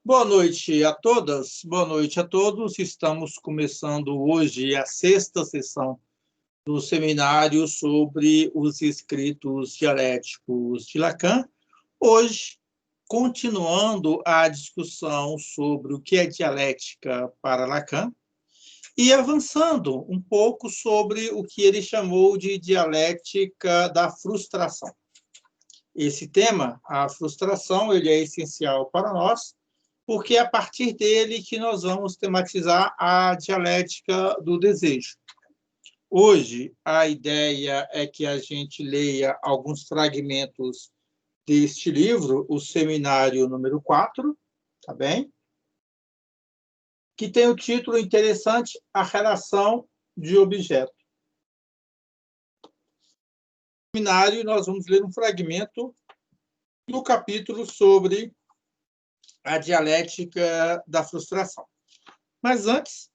Boa noite a todas, boa noite a todos. Estamos começando hoje a sexta sessão do seminário sobre os escritos dialéticos de Lacan. Hoje, continuando a discussão sobre o que é dialética para Lacan e avançando um pouco sobre o que ele chamou de dialética da frustração. Esse tema, a frustração, ele é essencial para nós, porque é a partir dele que nós vamos tematizar a dialética do desejo. Hoje, a ideia é que a gente leia alguns fragmentos deste livro, o seminário número 4, tá bem? Que tem o título interessante, A Relação de Objeto. No seminário, nós vamos ler um fragmento do capítulo sobre a dialética da frustração. Mas antes,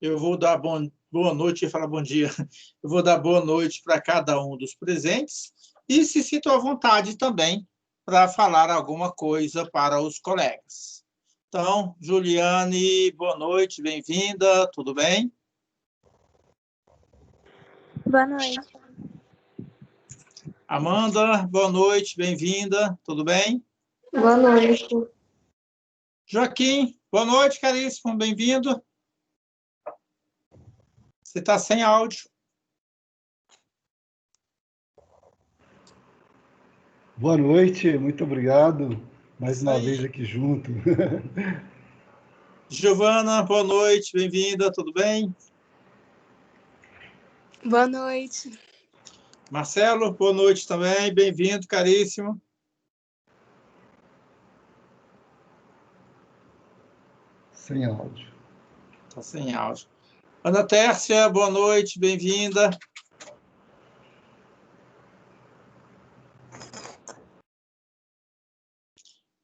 eu vou dar boa noite e falar bom dia. Eu vou dar boa noite para cada um dos presentes e se sintam à vontade também para falar alguma coisa para os colegas. Então, Juliane, boa noite, bem-vinda, tudo bem? Boa noite. Amanda, boa noite, bem-vinda, tudo bem? Boa noite. Joaquim, boa noite, caríssimo, bem-vindo. Você está sem áudio. Boa noite, muito obrigado. Mais uma vez aqui junto. Giovana, boa noite, bem-vinda, tudo bem? Boa noite. Marcelo, boa noite também, bem-vindo, caríssimo. Sem áudio. Está sem áudio. Ana Tércia, boa noite, bem-vinda.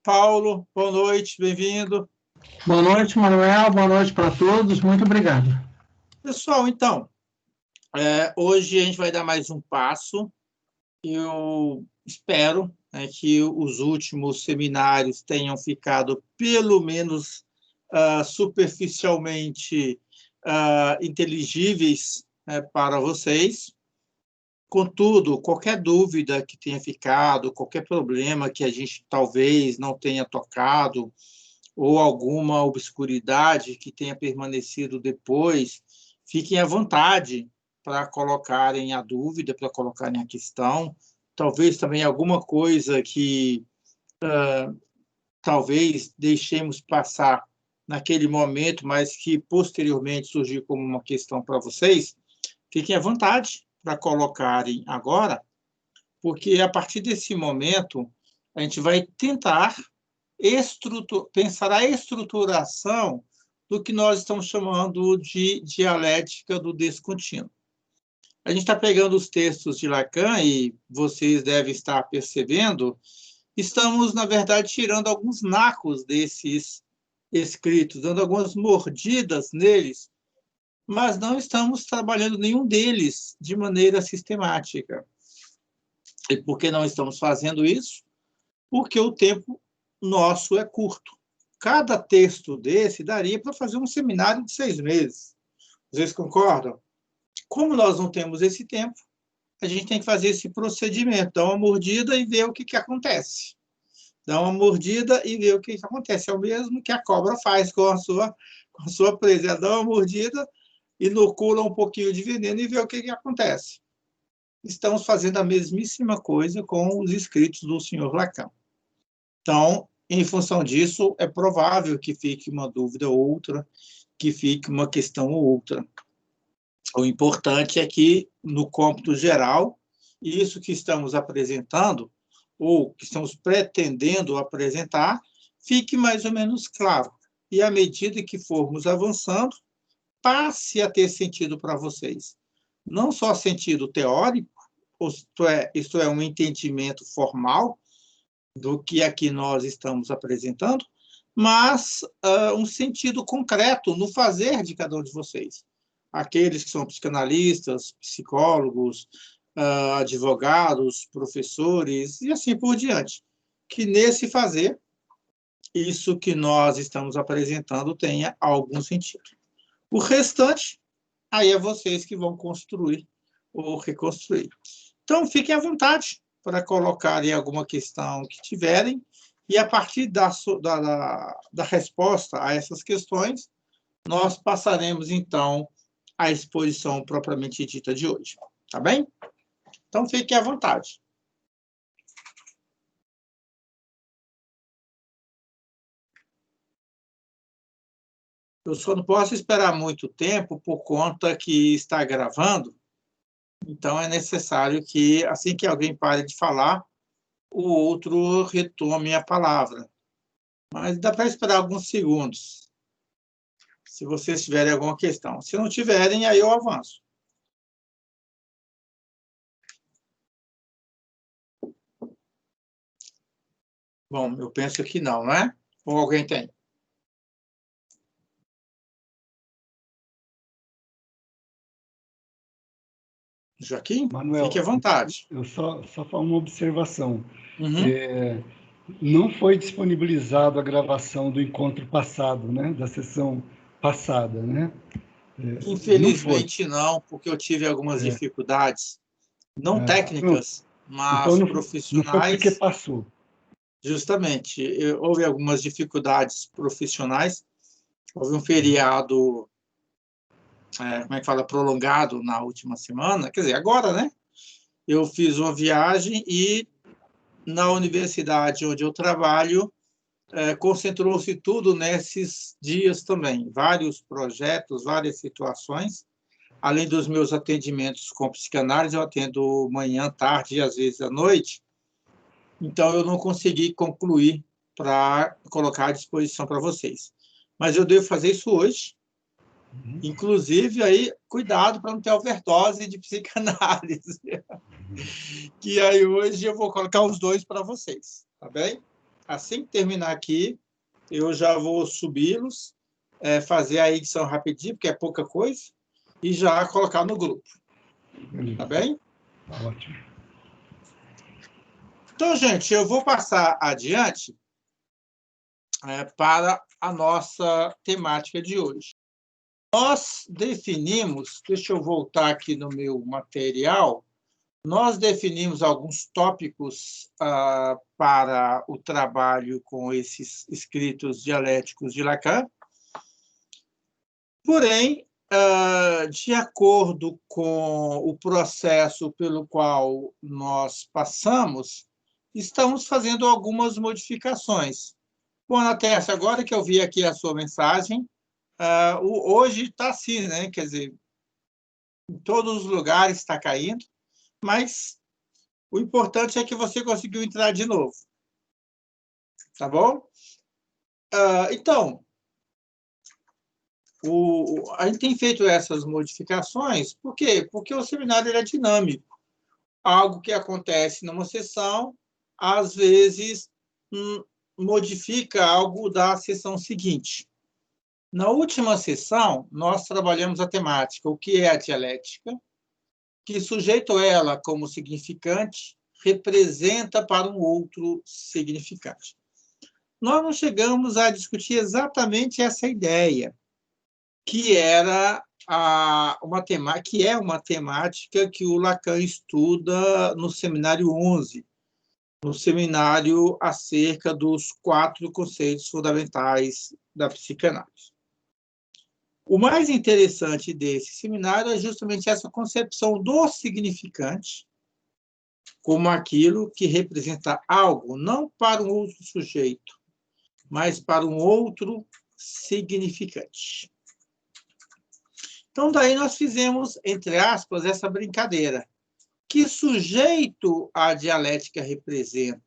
Paulo, boa noite, bem-vindo. Boa noite, Manuel, boa noite para todos, muito obrigado. Pessoal, então, hoje a gente vai dar mais um passo. Eu espero que os últimos seminários tenham ficado, pelo menos superficialmente, inteligíveis para vocês. Contudo, qualquer dúvida que tenha ficado, qualquer problema que a gente talvez não tenha tocado, ou alguma obscuridade que tenha permanecido depois, fiquem à vontade para colocarem a dúvida, para colocarem a questão. Talvez também alguma coisa que talvez deixemos passar naquele momento, mas que posteriormente surgiu como uma questão para vocês, fiquem à vontade para colocarem agora, porque a partir desse momento a gente vai tentar pensar a estruturação do que nós estamos chamando de dialética do descontínuo. A gente está pegando os textos de Lacan e vocês devem estar percebendo, estamos, na verdade, tirando alguns nacos desses escritos, dando algumas mordidas neles, mas não estamos trabalhando nenhum deles de maneira sistemática. E por que não estamos fazendo isso? Porque o tempo nosso é curto. Cada texto desse daria para fazer um seminário de 6 meses. Vocês concordam? Como nós não temos esse tempo, a gente tem que fazer esse procedimento, dar uma mordida e ver o que acontece. Dar uma mordida e ver o que acontece. É o mesmo que a cobra faz com a sua presa. Ela dá uma mordida, inocula um pouquinho de veneno e vê o que acontece. Estamos fazendo a mesmíssima coisa com os escritos do senhor Lacan. Então, em função disso, é provável que fique uma dúvida ou outra, que fique uma questão ou outra. O importante é que, no cômputo geral, isso que estamos apresentando, ou que estamos pretendendo apresentar, fique mais ou menos claro. E, à medida que formos avançando, passe a ter sentido para vocês. Não só sentido teórico, isto é, um entendimento formal do que aqui nós estamos apresentando, mas um sentido concreto no fazer de cada um de vocês. Aqueles que são psicanalistas, psicólogos, advogados, professores, e assim por diante. Que nesse fazer isso que nós estamos apresentando tenha algum sentido. O restante, aí é vocês que vão construir ou reconstruir. Então, fiquem à vontade para colocarem alguma questão que tiverem, e a partir da resposta a essas questões, nós passaremos, então, à exposição propriamente dita de hoje. Tá bem? Então, fiquem à vontade. Eu só não posso esperar muito tempo por conta que está gravando, então é necessário que, assim que alguém pare de falar, o outro retome a palavra. Mas dá para esperar alguns segundos, se vocês tiverem alguma questão. Se não tiverem, aí eu avanço. Bom, eu penso que não, não é? Ou alguém tem? Joaquim, Manuel, fique à vontade. eu só faço uma observação. Uhum. Não foi disponibilizado a gravação do encontro passado, né? Da sessão passada, né? Infelizmente não, porque eu tive algumas dificuldades, não técnicas, então mas não foi porque profissionais. passou. Justamente, houve algumas dificuldades profissionais, houve um feriado, como é que fala, prolongado na última semana, quer dizer, agora, né? Eu fiz uma viagem e na universidade onde eu trabalho, concentrou-se tudo nesses dias também, vários projetos, várias situações, além dos meus atendimentos com psicanálise, eu atendo manhã, tarde e às vezes à noite, então eu não consegui concluir para colocar à disposição para vocês. Mas eu devo fazer isso hoje, inclusive, aí, cuidado para não ter overdose de psicanálise, que aí hoje eu vou colocar os dois para vocês, tá bem? Assim que terminar aqui, eu já vou subi-los, fazer a edição rapidinho, porque é pouca coisa, e já colocar no grupo. Tá bem? Ótimo. Então, gente, eu vou passar adiante para a nossa temática de hoje. Nós definimos, deixa eu voltar aqui no meu material, nós definimos alguns tópicos para o trabalho com esses escritos dialéticos de Lacan. Porém, de acordo com o processo pelo qual nós passamos, estamos fazendo algumas modificações. Bom, Natércia, agora que eu vi aqui a sua mensagem, hoje está assim, né? Quer dizer, em todos os lugares está caindo, mas o importante é que você conseguiu entrar de novo. Tá bom? Então, a gente tem feito essas modificações, por quê? Porque o seminário ele é dinâmico. Algo que acontece numa sessão, às vezes, modifica algo da sessão seguinte. Na última sessão, nós trabalhamos a temática, o que é a dialética, que sujeito ela como significante representa para um outro significante. Nós não chegamos a discutir exatamente essa ideia, que era uma temática que o Lacan estuda no seminário 11, no seminário acerca dos 4 conceitos fundamentais da psicanálise. O mais interessante desse seminário é justamente essa concepção do significante como aquilo que representa algo, não para um outro sujeito, mas para um outro significante. Então, daí nós fizemos, entre aspas, essa brincadeira. Que sujeito a dialética representa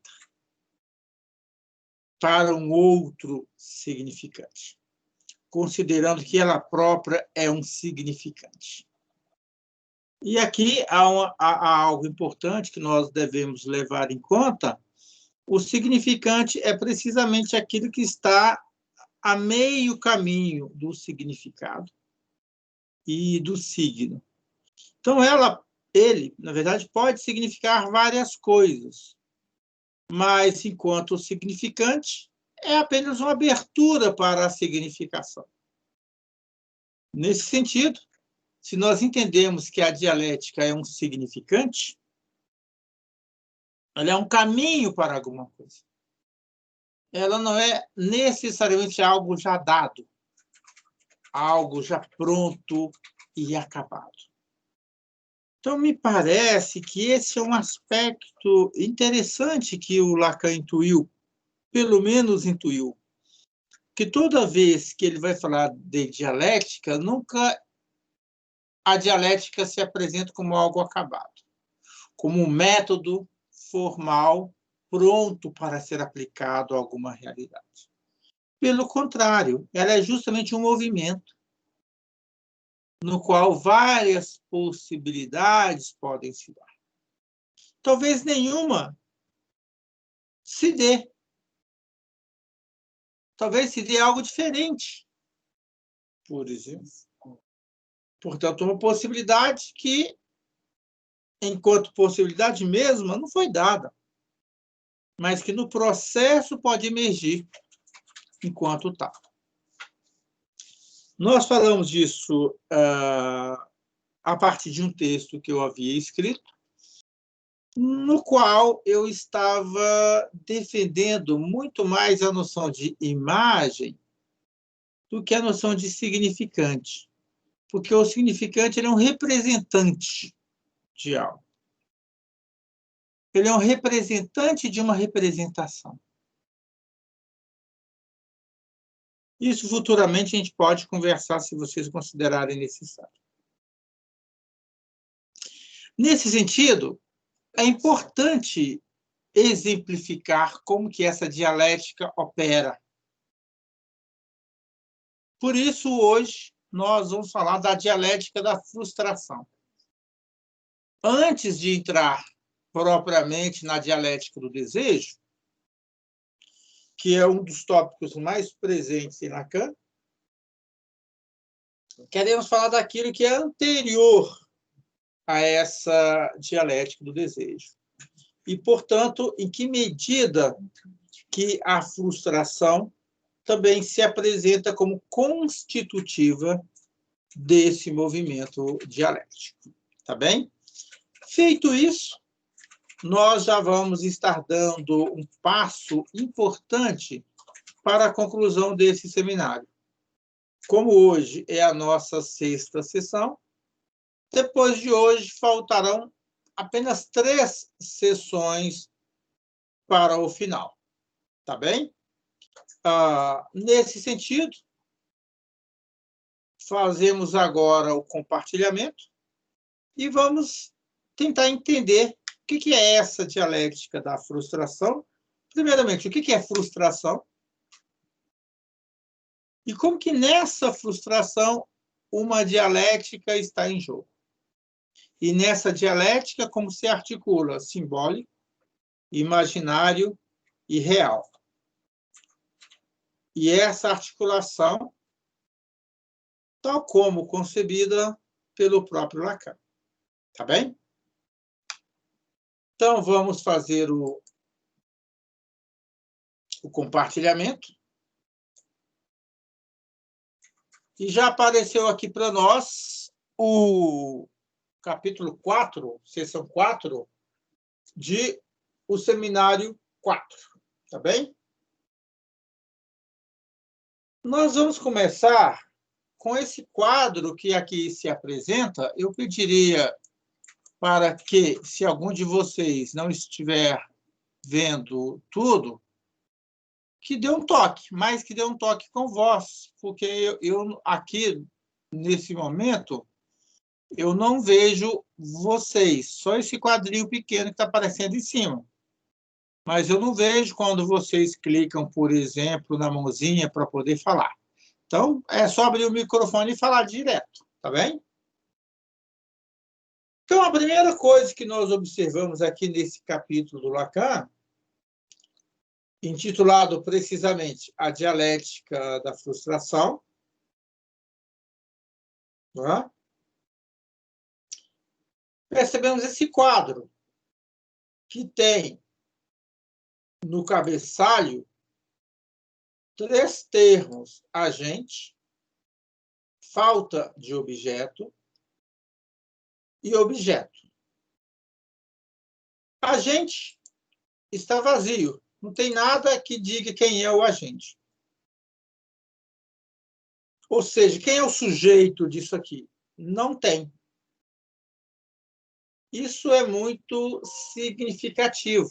para um outro significante, considerando que ela própria é um significante. E aqui há algo importante que nós devemos levar em conta. O significante é precisamente aquilo que está a meio caminho do significado e do signo. Então, ele, na verdade, pode significar várias coisas, mas, enquanto significante, é apenas uma abertura para a significação. Nesse sentido, se nós entendemos que a dialética é um significante, ela é um caminho para alguma coisa. Ela não é necessariamente algo já dado, algo já pronto e acabado. Então, me parece que esse é um aspecto interessante que o Lacan intuiu, pelo menos intuiu, que toda vez que ele vai falar de dialética, nunca a dialética se apresenta como algo acabado, como um método formal pronto para ser aplicado a alguma realidade. Pelo contrário, ela é justamente um movimento no qual várias possibilidades podem se dar. Talvez nenhuma se dê. Talvez se dê algo diferente, por exemplo. Portanto, uma possibilidade que, enquanto possibilidade mesma, não foi dada, mas que no processo pode emergir enquanto tal. Nós falamos disso a partir de um texto que eu havia escrito, no qual eu estava defendendo muito mais a noção de imagem do que a noção de significante. Porque o significante ele é um representante de algo. Ele é um representante de uma representação. Isso futuramente a gente pode conversar se vocês considerarem necessário. Nesse sentido, é importante exemplificar como que essa dialética opera. Por isso, hoje, nós vamos falar da dialética da frustração. Antes de entrar propriamente na dialética do desejo, que é um dos tópicos mais presentes em Lacan, queremos falar daquilo que é anterior a essa dialética do desejo. E, portanto, em que medida que a frustração também se apresenta como constitutiva desse movimento dialético. Tá bem? Feito isso, nós já vamos estar dando um passo importante para a conclusão desse seminário. Como hoje é a nossa 6ª sessão, depois de hoje faltarão apenas 3 sessões para o final. Tá bem? Nesse sentido, fazemos agora o compartilhamento e vamos tentar entender o que é essa dialética da frustração. Primeiramente, o que é frustração? E como que nessa frustração uma dialética está em jogo? E nessa dialética, como se articula simbólico, imaginário e real. E essa articulação, tal como concebida pelo próprio Lacan. Tá bem? Então, vamos fazer o compartilhamento. E já apareceu aqui para nós o capítulo 4, sessão 4, de o seminário 4. Tá bem? Nós vamos começar com esse quadro que aqui se apresenta. Eu pediria para que, se algum de vocês não estiver vendo tudo, que dê um toque, mas que dê um toque com voz, porque eu aqui, nesse momento, eu não vejo vocês, só esse quadrinho pequeno que está aparecendo em cima. Mas eu não vejo quando vocês clicam, por exemplo, na mãozinha para poder falar. Então, é só abrir o microfone e falar direto, tá bem? Então, a primeira coisa que nós observamos aqui nesse capítulo do Lacan, intitulado precisamente A Dialética da Frustração, né? Percebemos esse quadro que tem no cabeçalho 3 termos: agente, falta de objeto e objeto. Agente está vazio. Não tem nada que diga quem é o agente. Ou seja, quem é o sujeito disso aqui? Não tem. Isso é muito significativo.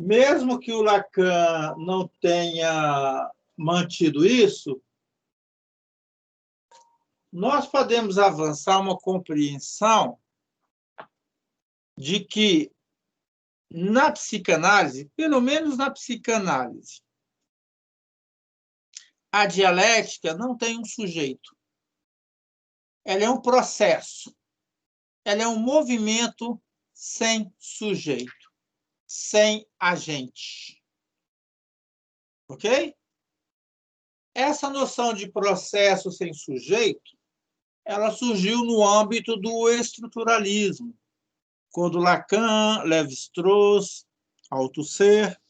Mesmo que o Lacan não tenha mantido isso, nós podemos avançar uma compreensão de que, na psicanálise, pelo menos na psicanálise, a dialética não tem um sujeito. Ela é um processo. Ela é um movimento sem sujeito, sem agente. Ok? Essa noção de processo sem sujeito, ela surgiu no âmbito do estruturalismo, quando Lacan, Lévi-Strauss, Althusser.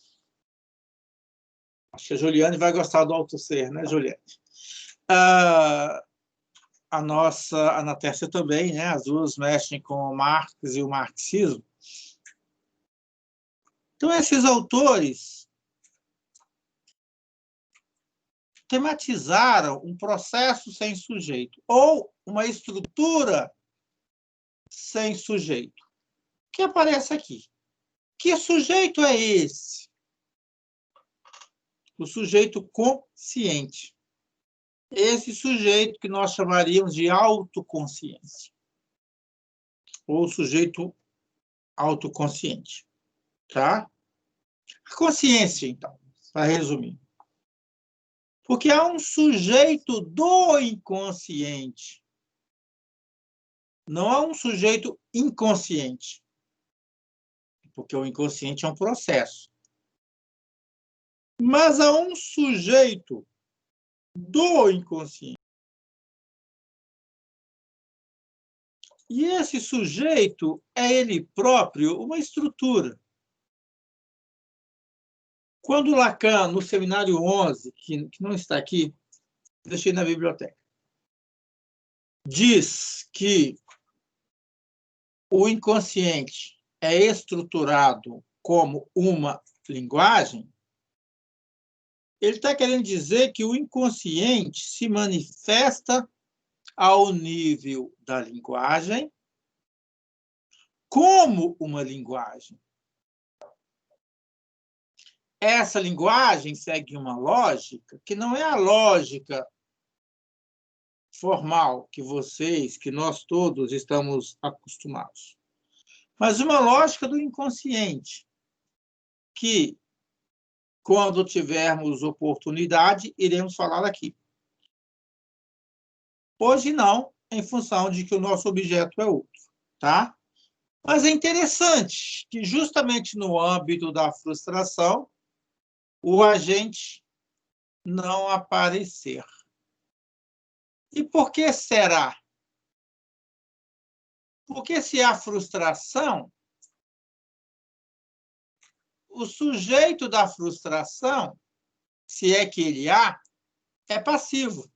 Acho que a Juliane vai gostar do Althusser, né, Juliane? A nossa Ana Tércia também, né? As duas mexem com o Marx e o marxismo. Então, esses autores tematizaram um processo sem sujeito, ou uma estrutura sem sujeito, que aparece aqui. Que sujeito é esse? O sujeito consciente. Esse sujeito que nós chamaríamos de autoconsciência, ou sujeito autoconsciente. Tá? A consciência, então, para resumir. Porque há um sujeito do inconsciente. Não há um sujeito inconsciente. Porque o inconsciente é um processo. Mas há um sujeito do inconsciente. E esse sujeito é ele próprio uma estrutura. Quando Lacan, no seminário 11, que não está aqui, deixei na biblioteca, diz que o inconsciente é estruturado como uma linguagem, ele está querendo dizer que o inconsciente se manifesta ao nível da linguagem como uma linguagem. Essa linguagem segue uma lógica que não é a lógica formal que vocês, que nós todos estamos acostumados, mas uma lógica do inconsciente, que, quando tivermos oportunidade, iremos falar aqui. Hoje não, em função de que o nosso objeto é outro, tá? Mas é interessante que, justamente no âmbito da frustração, o agente não aparecer. E por que será? Porque se há frustração, o sujeito da frustração, se é que ele há, é passivo.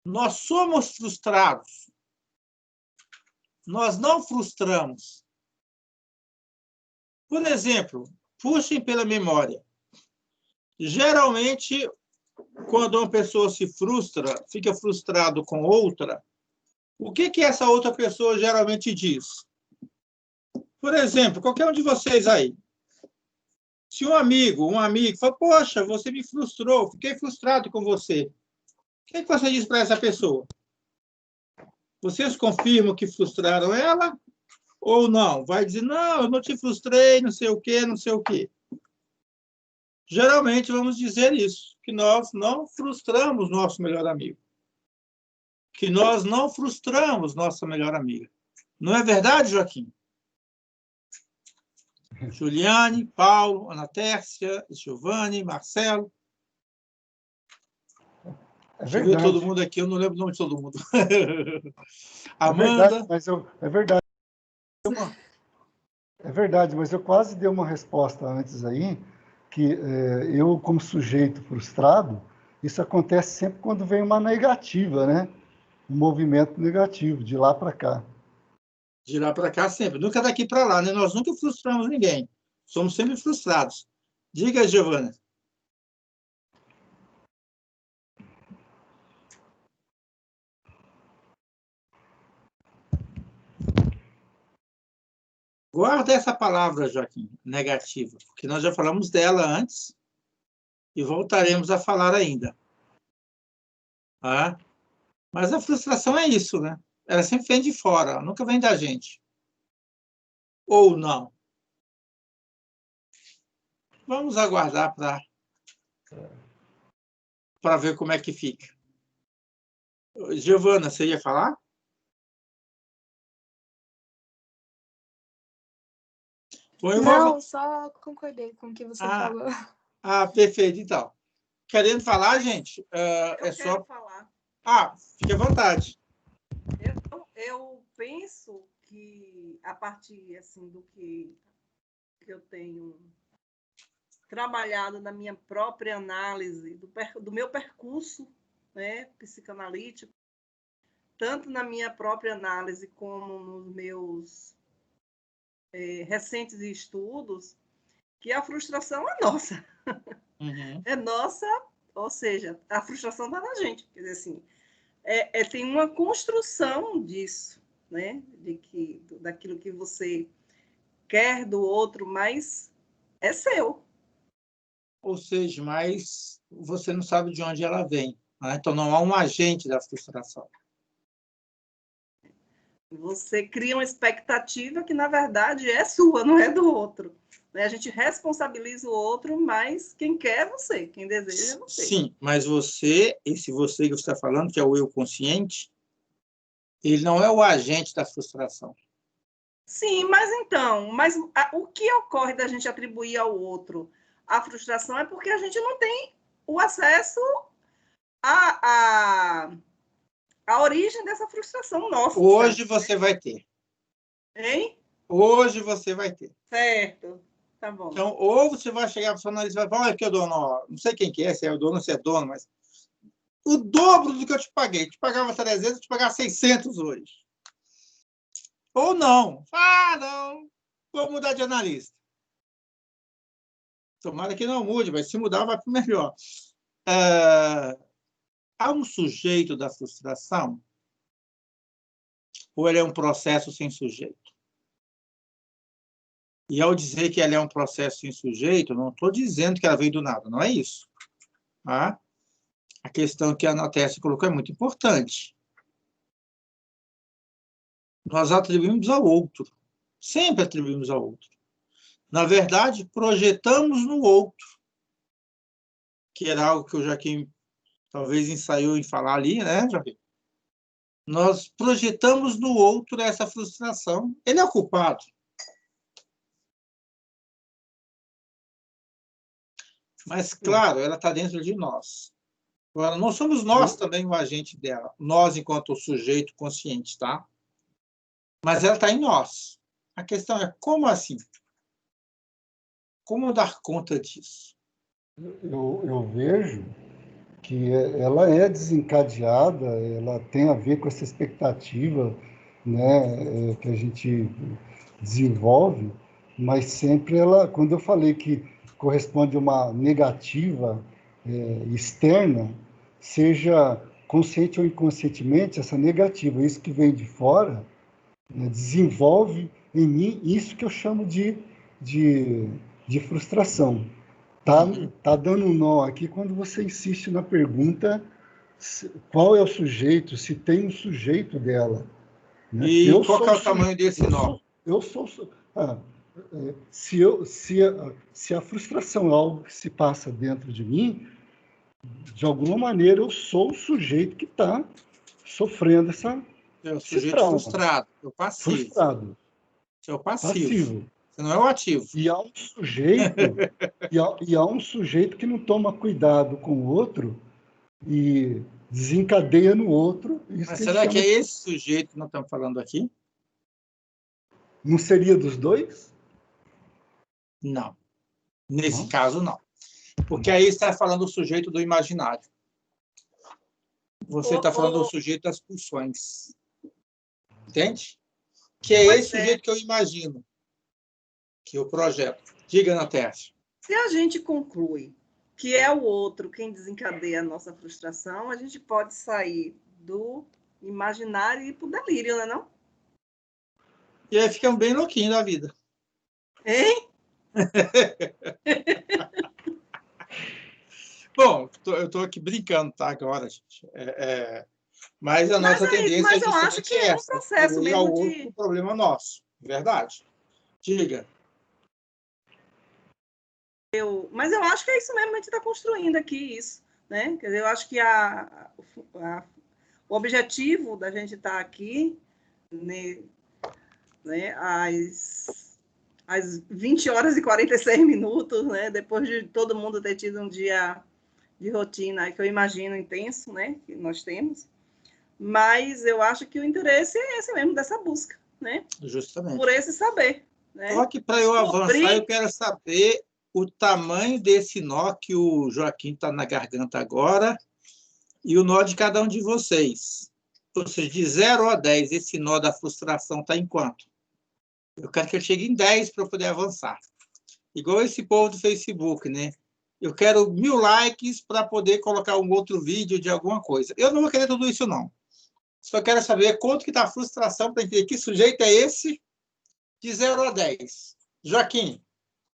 Nós somos frustrados. Nós não frustramos. Por exemplo, puxem pela memória. Geralmente, quando uma pessoa se frustra, fica frustrado com outra, o que essa outra pessoa geralmente diz? Por exemplo, qualquer um de vocês aí, se um amigo fala, poxa, você me frustrou, fiquei frustrado com você. O que você diz para essa pessoa? Vocês confirmam que frustraram ela ou não? Vai dizer, não, eu não te frustrei, não sei o quê, não sei o quê. Geralmente vamos dizer isso, que nós não frustramos nosso melhor amigo. Que nós não frustramos nossa melhor amiga. Não é verdade, Joaquim? Juliane, Paulo, Ana Tércia, Giovanni, Marcelo. Deixa eu ver todo mundo aqui, eu não lembro o nome de todo mundo. Amanda. É verdade. É verdade, mas eu quase dei uma resposta antes aí, que eu, como sujeito frustrado, isso acontece sempre quando vem uma negativa, né? Um movimento negativo, de lá para cá. De lá para cá sempre. Nunca daqui para lá, né? Nós nunca frustramos ninguém. Somos sempre frustrados. Diga, Giovana. Guarda essa palavra, Joaquim, negativa, porque nós já falamos dela antes e voltaremos a falar ainda. Tá? Mas a frustração é isso, né? Ela sempre vem de fora, ela nunca vem da gente. Ou não. Vamos aguardar para ver como é que fica. Giovana, você ia falar? Não, só concordei com o que você falou. Perfeito, então. Querendo falar, gente? Eu quero falar. Fique à vontade. Eu penso que, a partir assim, do que eu tenho trabalhado na minha própria análise, do meu percurso, né, psicanalítico, tanto na minha própria análise como nos meus recentes estudos, que a frustração é nossa. Uhum. É nossa, ou seja, a frustração está na gente. Quer dizer assim, tem uma construção disso, né? Daquilo que você quer do outro, mas é seu. Ou seja, mas você não sabe de onde ela vem. Né? Então, não há um agente da frustração. Você cria uma expectativa que, na verdade, é sua, não é do outro. A gente responsabiliza o outro, mas quem quer é você, quem deseja é você. Sim, mas esse você que você está falando, que é o eu consciente, ele não é o agente da frustração. Sim, mas o que ocorre da gente atribuir ao outro a frustração é porque a gente não tem o acesso à origem dessa frustração nossa. Hoje você vai ter. Hein? Hoje você vai ter. Certo, tá bom. Então, ou você vai chegar para o seu analista e vai falar, olha aqui, o dono, não sei quem que é, se é o dono ou se é dono, mas o dobro do que eu te paguei. Eu te pagava 300, eu te pagava 600 hoje. Ou não. Não. Vou mudar de analista. Tomara que não mude, mas se mudar, vai para o melhor. Há um sujeito da frustração? Ou ele é um processo sem sujeito? E ao dizer que ela é um processo sem sujeito, não estou dizendo que ela veio do nada, não é isso. Tá? A questão que a Ana Tessa colocou é muito importante. Nós atribuímos ao outro. Sempre atribuímos ao outro. Na verdade, projetamos no outro, que era algo que o Joaquim talvez ensaiou em falar ali, né, Joaquim? Nós projetamos no outro essa frustração. Ele é o culpado. Mas, claro, ela está dentro de nós. Agora, não somos nós também o agente dela. Nós, enquanto sujeito consciente, tá? Mas ela está em nós. A questão é, como assim? Como dar conta disso? Eu vejo que ela é desencadeada, ela tem a ver com essa expectativa, né, que a gente desenvolve, mas sempre ela, quando eu falei que corresponde a uma negativa externa, seja consciente ou inconscientemente, essa negativa, isso que vem de fora, né, desenvolve em mim isso que eu chamo de frustração. Tá dando um nó aqui quando você insiste na pergunta qual é o sujeito, se tem um sujeito dela. Né? E qual que é o tamanho desse nó? Se a frustração é algo que se passa dentro de mim, de alguma maneira eu sou o sujeito que está sofrendo essa É o sujeito frustrado, é o passivo. Frustrado. Você é o passivo. Você não é o ativo. E há um sujeito, e há um sujeito que não toma cuidado com o outro e desencadeia no outro. Mas será que é esse sujeito que nós estamos falando aqui? Não seria dos dois? Não. Nesse caso, não. Porque aí está falando do sujeito do imaginário. Você está falando do sujeito das pulsões. Entende? Que é esse sujeito que eu imagino, que eu projeto. Diga, Ana Tércia. Se a gente conclui que é o outro quem desencadeia a nossa frustração, a gente pode sair do imaginário e ir para o delírio, não é não? E aí ficamos bem louquinhos da vida. Hein? Bom, eu estou aqui brincando, tá? Agora, gente. Mas a nossa tendência mas eu acho que é um processo mesmo ao outro problema nosso. Verdade. Diga. Mas eu acho que é isso mesmo, a gente está construindo aqui isso. Né? Quer dizer, eu acho que o objetivo da gente estar aqui, né, às 20 horas e 46 minutos, né, depois de todo mundo ter tido um dia de rotina, que eu imagino intenso, né, que nós temos, mas eu acho que o interesse é esse mesmo, dessa busca, né? Justamente. Por esse saber. Né? Só que para eu avançar, eu quero saber o tamanho desse nó que o Joaquim está na garganta agora e o nó de cada um de vocês. Ou seja, de 0 a 10, esse nó da frustração está em quanto? Eu quero que ele chegue em 10 para eu poder avançar. Igual esse povo do Facebook, né? Eu quero 1000 likes para poder colocar um outro vídeo de alguma coisa. Eu não vou querer tudo isso, não. Só quero saber quanto que está a frustração para entender que sujeito é esse de 0 a 10. Joaquim,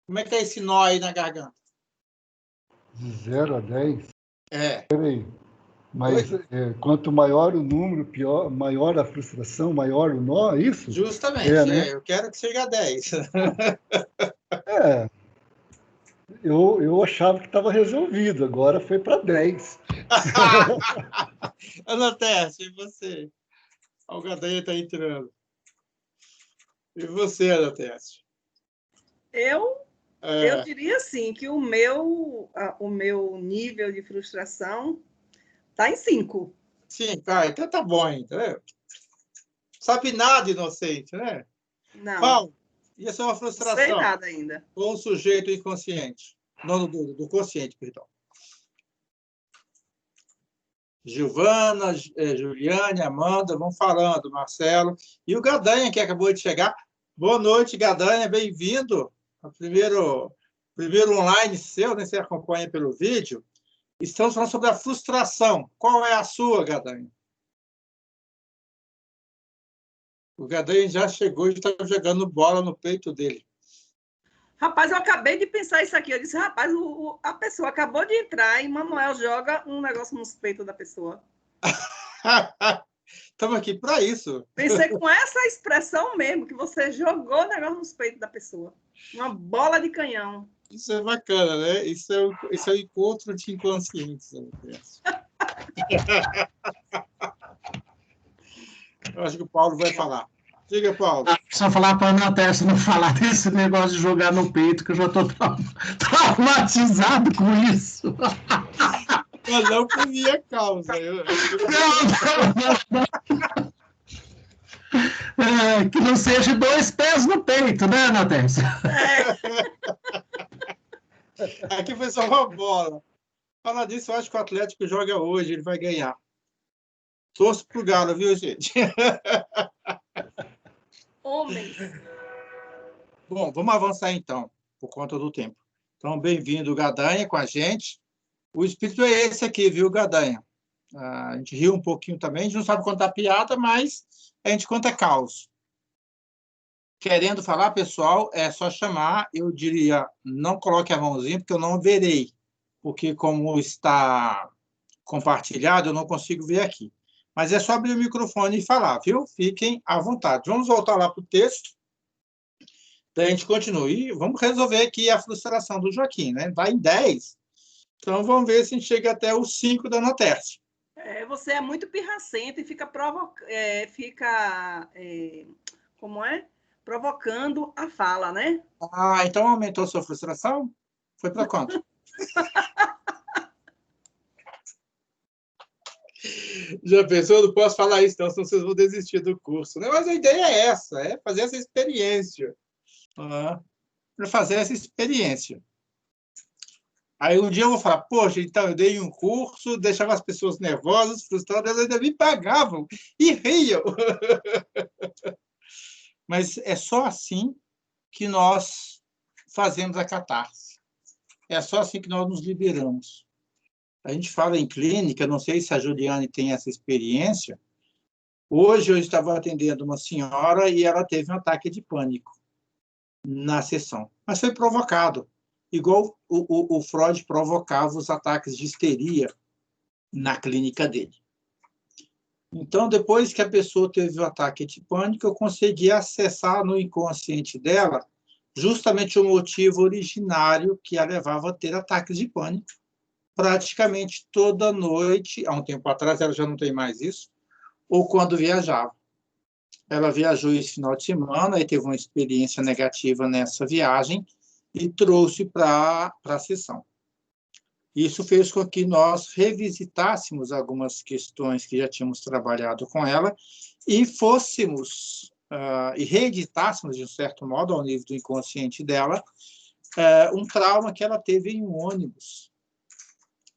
como é que está esse nó aí na garganta? De 0 a 10? Peraí. Mas quanto maior o número, maior a frustração, maior o nó, é isso? Justamente, né? Eu quero que chegue a 10. Eu achava que estava resolvido, agora foi para 10. Ana Tércia, e você? A Algadeia está entrando. E você, Ana Tércia? Eu diria assim, que o meu nível de frustração está em 5. Sim, tá, então tá bom, entendeu? Sabe nada, inocente, né? Não. Paulo, isso é uma frustração. Não sei nada ainda. Com o sujeito inconsciente. Não, do consciente, perdão. Gilvana, Juliane, Amanda, vão falando, Marcelo. E o Gadanha, que acabou de chegar. Boa noite, Gadanha, bem-vindo. O primeiro online seu, né? Você acompanha pelo vídeo. Estamos falando sobre a frustração. Qual é a sua, Gadanha? O Gadanha já chegou e está jogando bola no peito dele. Rapaz, eu acabei de pensar isso aqui. Eu disse, rapaz, a pessoa acabou de entrar e Manuel joga um negócio nos peitos da pessoa. Estamos aqui para isso. Pensei com essa expressão mesmo, que você jogou o negócio nos peitos da pessoa. Uma bola de canhão. Isso é bacana, né? Isso é o encontro de inconscientes. Eu acho que o Paulo vai falar. Diga, Paulo. Só falar para a Ana Tércia não falar desse negócio de jogar no peito, que eu já estou traumatizado com isso. Mas não por minha causa. Que não seja 2 pés no peito, né, Ana Tércia? Aqui foi só uma bola. Falar disso, eu acho que o Atlético joga hoje, ele vai ganhar. Torço pro Galo, viu, gente? Homens. Bom, vamos avançar então, por conta do tempo. Então, bem-vindo, Gadanha, com a gente. O espírito é esse aqui, viu, Gadanha? A gente riu um pouquinho também, a gente não sabe contar piada, mas a gente conta caos. Querendo falar, pessoal, é só chamar. Eu diria, não coloque a mãozinha, porque eu não verei. Porque, como está compartilhado, eu não consigo ver aqui. Mas é só abrir o microfone e falar, viu? Fiquem à vontade. Vamos voltar lá para o texto. Daí a gente continua. E vamos resolver aqui a frustração do Joaquim, né? Vai em 10. Então, vamos ver se a gente chega até os 5 da Ana Tércia. Você é muito pirracento e fica como é? Provocando a fala, né? Ah, então aumentou a sua frustração? Foi para quanto? Já pensou? Eu não posso falar isso, então, senão vocês vão desistir do curso. Né? Mas a ideia é essa, é fazer essa experiência. para fazer essa experiência. Aí um dia eu vou falar, poxa, então eu dei um curso, deixava as pessoas nervosas, frustradas, elas ainda me pagavam e riam. Mas é só assim que nós fazemos a catarse. É só assim que nós nos liberamos. A gente fala em clínica, não sei se a Juliane tem essa experiência. Hoje eu estava atendendo uma senhora e ela teve um ataque de pânico na sessão. Mas foi provocado, igual o Freud provocava os ataques de histeria na clínica dele. Então, depois que a pessoa teve o ataque de pânico, eu consegui acessar no inconsciente dela justamente o motivo originário que a levava a ter ataques de pânico. Praticamente toda noite, há um tempo atrás, ela já não tem mais isso, ou quando viajava. Ela viajou esse final de semana e teve uma experiência negativa nessa viagem e trouxe para a sessão. Isso fez com que nós revisitássemos algumas questões que já tínhamos trabalhado com ela e fôssemos, e reeditássemos, de um certo modo, ao nível do inconsciente dela, um trauma que ela teve em um ônibus,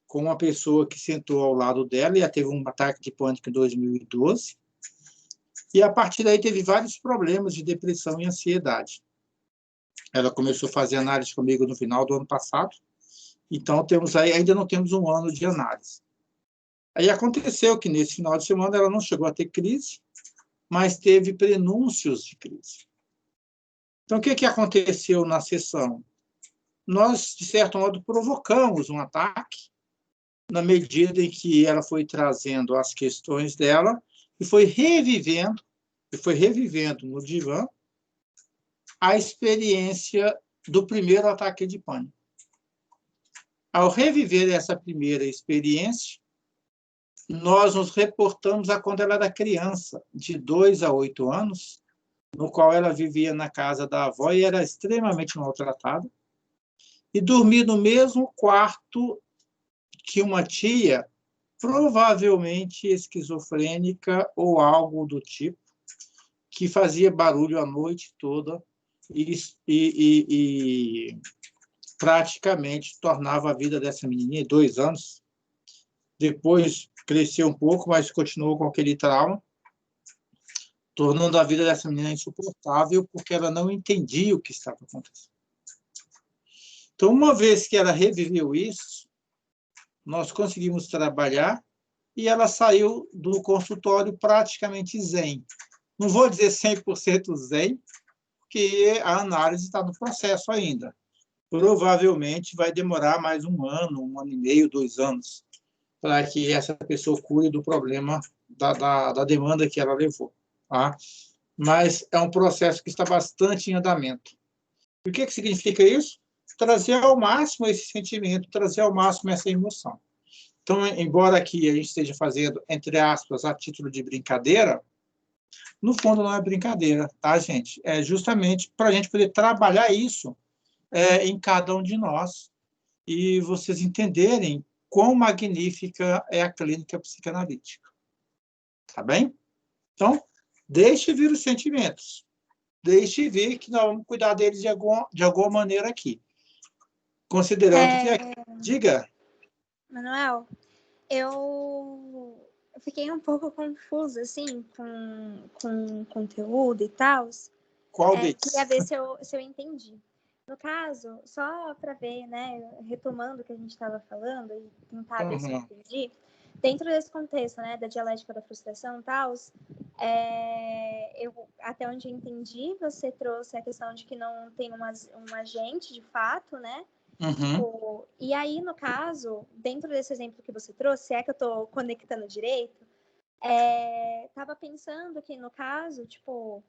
com uma pessoa que sentou ao lado dela, e ela teve um ataque de pânico em 2012, e a partir daí teve vários problemas de depressão e ansiedade. Ela começou a fazer análise comigo no final do ano passado, então ainda não temos um ano de análise. Aí aconteceu que nesse final de semana ela não chegou a ter crise, mas teve prenúncios de crise. Então, o que aconteceu na sessão? Nós, de certo modo, provocamos um ataque, na medida em que ela foi trazendo as questões dela e foi revivendo no divã a experiência do primeiro ataque de pânico. Ao reviver essa primeira experiência, nós nos reportamos a quando ela era criança, de 2 a 8 anos, no qual ela vivia na casa da avó e era extremamente maltratada, e dormia no mesmo quarto que uma tia, provavelmente esquizofrênica ou algo do tipo, que fazia barulho a noite toda e praticamente tornava a vida dessa menininha, 2 anos. Depois cresceu um pouco, mas continuou com aquele trauma, tornando a vida dessa menina insuportável, porque ela não entendia o que estava acontecendo. Então, uma vez que ela reviveu isso, nós conseguimos trabalhar e ela saiu do consultório praticamente zen. Não vou dizer 100% zen, porque a análise está no processo ainda. Provavelmente vai demorar mais 1 ano, 1 ano e meio, 2 anos, para que essa pessoa cure do problema da demanda que ela levou. Tá? Mas é um processo que está bastante em andamento. E o que significa isso? Trazer ao máximo esse sentimento, trazer ao máximo essa emoção. Então, embora aqui a gente esteja fazendo, entre aspas, a título de brincadeira, no fundo não é brincadeira, tá, gente? É justamente para a gente poder trabalhar isso em cada um de nós e vocês entenderem quão magnífica é a clínica psicanalítica. Tá bem? Então, deixe vir os sentimentos. Deixe vir que nós vamos cuidar deles de alguma maneira aqui. Considerando que... Diga. Manuel, eu fiquei um pouco confusa, assim, com o conteúdo e tal. Qual deles? Queria ver se eu entendi. No caso, só para ver, né, retomando o que a gente estava falando e tentar ver se eu entendi, dentro desse contexto, né, da dialética da frustração e tal, até onde eu entendi, você trouxe a questão de que não tem um agente de fato, né? Tipo, e aí, no caso, dentro desse exemplo que você trouxe, se é que eu estou conectando direito, estava pensando que, no caso, tipo,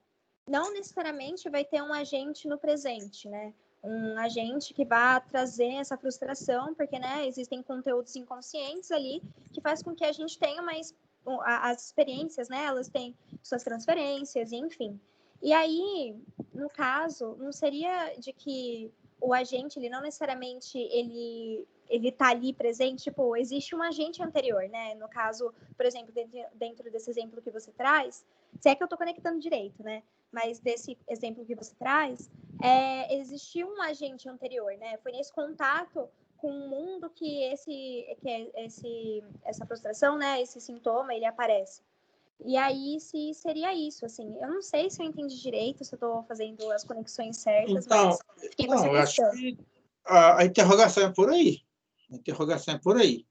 não necessariamente vai ter um agente no presente, né? Um agente que vai trazer essa frustração, porque, né, existem conteúdos inconscientes ali que faz com que a gente tenha as experiências, né? Elas têm suas transferências, enfim. E aí, no caso, não seria de que o agente, ele não necessariamente ele tá ali presente, tipo, existe um agente anterior, né? No caso, por exemplo, dentro desse exemplo que você traz, se é que eu tô conectando direito, né? mas desse exemplo que você traz, existiu um agente anterior, né? Foi nesse contato com o mundo que essa frustração, né? Esse sintoma, ele aparece. E aí, se seria isso, assim, eu não sei se eu entendi direito, se eu estou fazendo as conexões certas, Então, mas fiquei com essa eu acho questão. que a interrogação é por aí. A interrogação é por aí.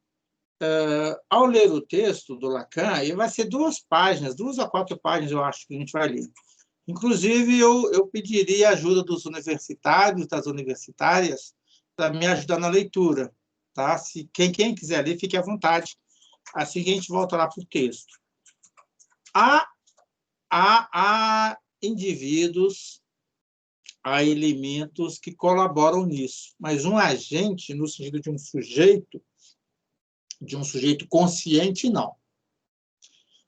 Ao ler o texto do Lacan, ele vai ser 2 páginas, 2 a 4 páginas, eu acho que a gente vai ler. Inclusive, eu pediria a ajuda dos universitários, das universitárias, para me ajudar na leitura. Tá? Se quem quiser ler, fique à vontade. Assim que a gente volta lá para o texto. Há indivíduos, há elementos que colaboram nisso, mas um agente, no sentido de um sujeito consciente, não.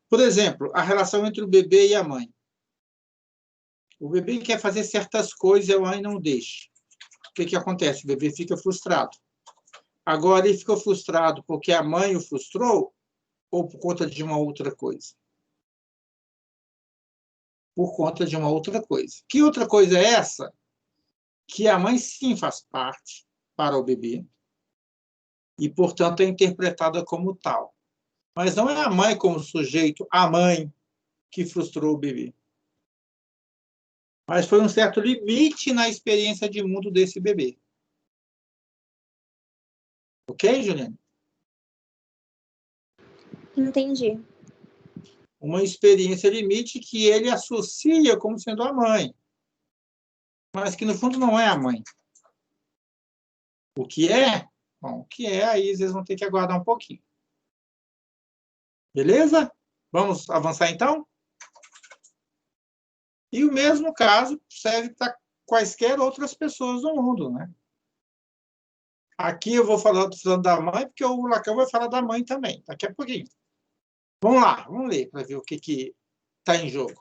Por exemplo, a relação entre o bebê e a mãe. O bebê quer fazer certas coisas e a mãe não deixa. O que acontece? O bebê fica frustrado. Agora, ele ficou frustrado porque a mãe o frustrou ou por conta de uma outra coisa? Por conta de uma outra coisa. Que outra coisa é essa? Que a mãe, sim, faz parte para o bebê e, portanto, é interpretada como tal. Mas não é a mãe como sujeito, a mãe que frustrou o bebê. Mas foi um certo limite na experiência de mundo desse bebê. Ok, Juliana? Entendi. Uma experiência limite que ele associa como sendo a mãe, mas que, no fundo, não é a mãe. O que é? Bom, o que é, aí vocês vão ter que aguardar um pouquinho. Beleza? Vamos avançar, então? E o mesmo caso serve para quaisquer outras pessoas do mundo, né? Aqui eu vou falando da mãe, porque o Lacan vai falar da mãe também, daqui a pouquinho. Vamos lá, vamos ler para ver o que está em jogo.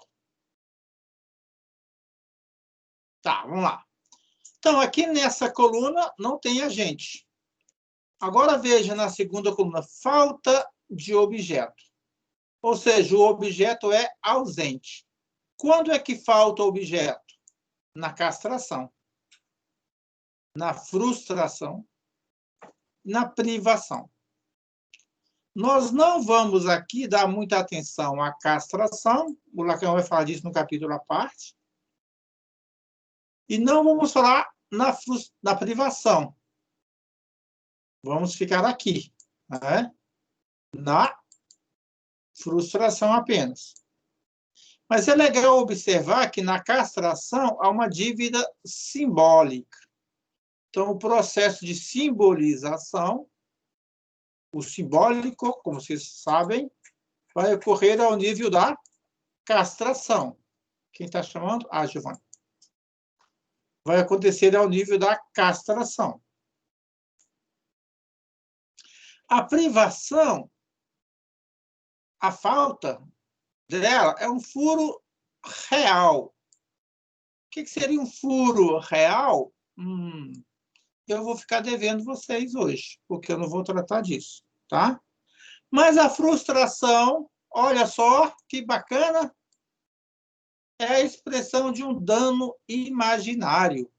Tá, vamos lá. Então, aqui nessa coluna não tem agente. Agora veja na segunda coluna, falta de objeto. Ou seja, o objeto é ausente. Quando é que falta o objeto? Na castração, na frustração, na privação. Nós não vamos aqui dar muita atenção à castração, o Lacan vai falar disso no capítulo à parte, e não vamos falar na privação. Vamos ficar aqui, né? Na frustração apenas. Mas é legal observar que na castração há uma dívida simbólica. Então, o processo de simbolização, o simbólico, como vocês sabem, vai ocorrer ao nível da castração. Quem está chamando? Giovana. Vai acontecer ao nível da castração. A privação, a falta dela é um furo real. O que seria um furo real? Eu vou ficar devendo vocês hoje, porque eu não vou tratar disso, tá? Mas a frustração, olha só que bacana, é a expressão de um dano imaginário.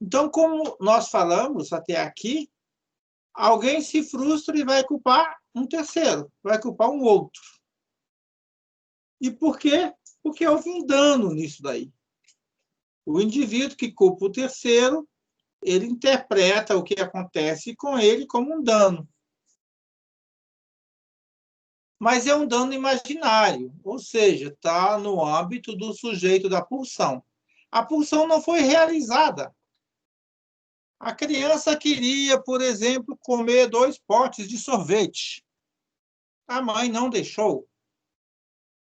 Então, como nós falamos até aqui, alguém se frustra e vai culpar um terceiro, vai culpar um outro. E por quê? Porque houve um dano nisso daí. O indivíduo que culpa o terceiro, ele interpreta o que acontece com ele como um dano. Mas é um dano imaginário, ou seja, está no âmbito do sujeito da pulsão. A pulsão não foi realizada. A criança queria, por exemplo, comer 2 potes de sorvete. A mãe não deixou.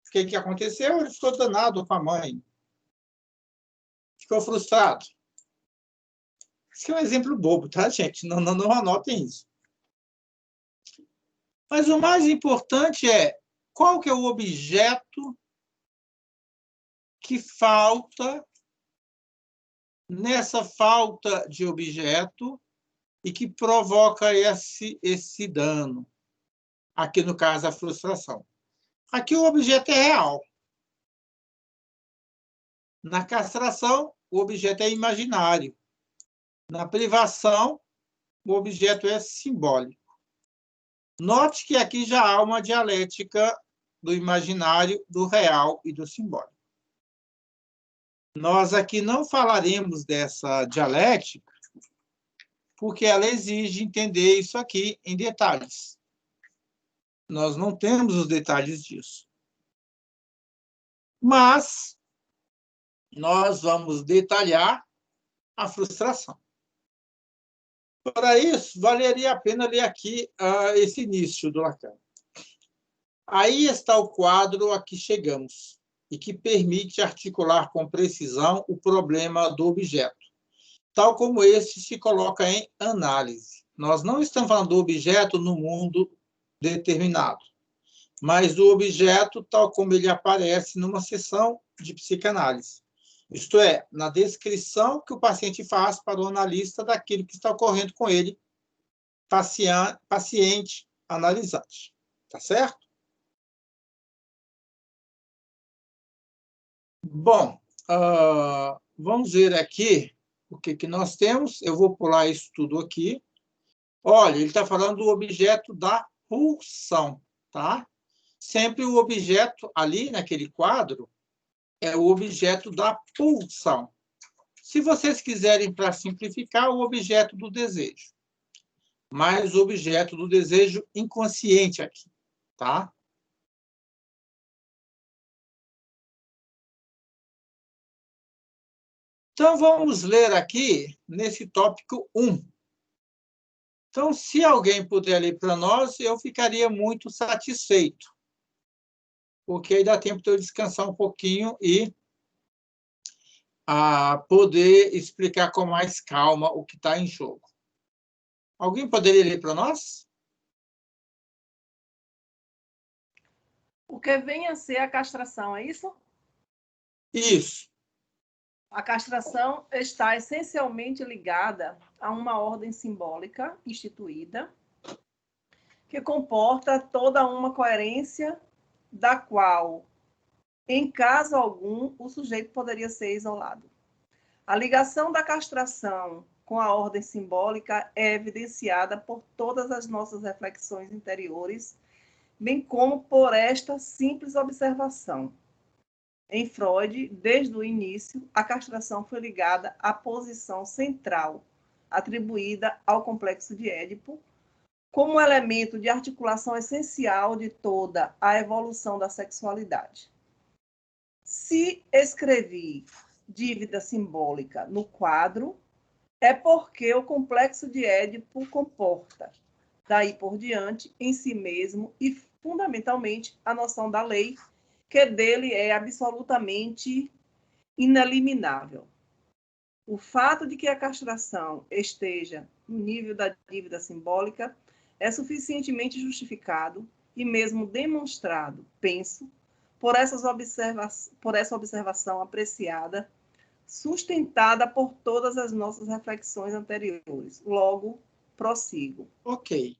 O que aconteceu? Ele ficou danado com a mãe. Ficou frustrado. Isso é um exemplo bobo, tá, gente? Não anotem isso. Mas o mais importante é qual que é o objeto que falta nessa falta de objeto e que provoca esse dano. Aqui, no caso, a frustração. Aqui o objeto é real. Na castração, o objeto é imaginário. Na privação, o objeto é simbólico. Note que aqui já há uma dialética do imaginário, do real e do simbólico. Nós aqui não falaremos dessa dialética, porque ela exige entender isso aqui em detalhes. Nós não temos os detalhes disso. Mas nós vamos detalhar a frustração. Para isso, valeria a pena ler aqui esse início do Lacan. Aí está o quadro a que chegamos, e que permite articular com precisão o problema do objeto, tal como este se coloca em análise. Nós não estamos falando do objeto no mundo determinado, mas do objeto tal como ele aparece numa sessão de psicanálise. Isto é, na descrição que o paciente faz para o analista daquilo que está ocorrendo com ele, paciente analisante. Tá certo? Bom, vamos ver aqui o que nós temos. Eu vou pular isso tudo aqui. Olha, ele está falando do objeto da pulsão, tá? Sempre o objeto ali naquele quadro é o objeto da pulsão. Se vocês quiserem, para simplificar, o objeto do desejo. Mas o objeto do desejo inconsciente aqui, tá? Então, vamos ler aqui nesse tópico 1. Então, se alguém puder ler para nós, eu ficaria muito satisfeito, porque aí dá tempo de eu descansar um pouquinho e poder explicar com mais calma o que está em jogo. Alguém poderia ler para nós? O que vem a ser a castração, é isso? Isso. A castração está essencialmente ligada a uma ordem simbólica instituída que comporta toda uma coerência da qual, em caso algum, o sujeito poderia ser isolado. A ligação da castração com a ordem simbólica é evidenciada por todas as nossas reflexões interiores, bem como por esta simples observação. Em Freud, desde o início, a castração foi ligada à posição central, atribuída ao complexo de Édipo, como elemento de articulação essencial de toda a evolução da sexualidade. Se escrevi dívida simbólica no quadro, é porque o complexo de Édipo comporta, daí por diante, em si mesmo e, fundamentalmente, a noção da lei, que dele é absolutamente ineliminável. O fato de que a castração esteja no nível da dívida simbólica é suficientemente justificado e mesmo demonstrado, penso, por essa observação apreciada, sustentada por todas as nossas reflexões anteriores. Logo, prossigo. Ok.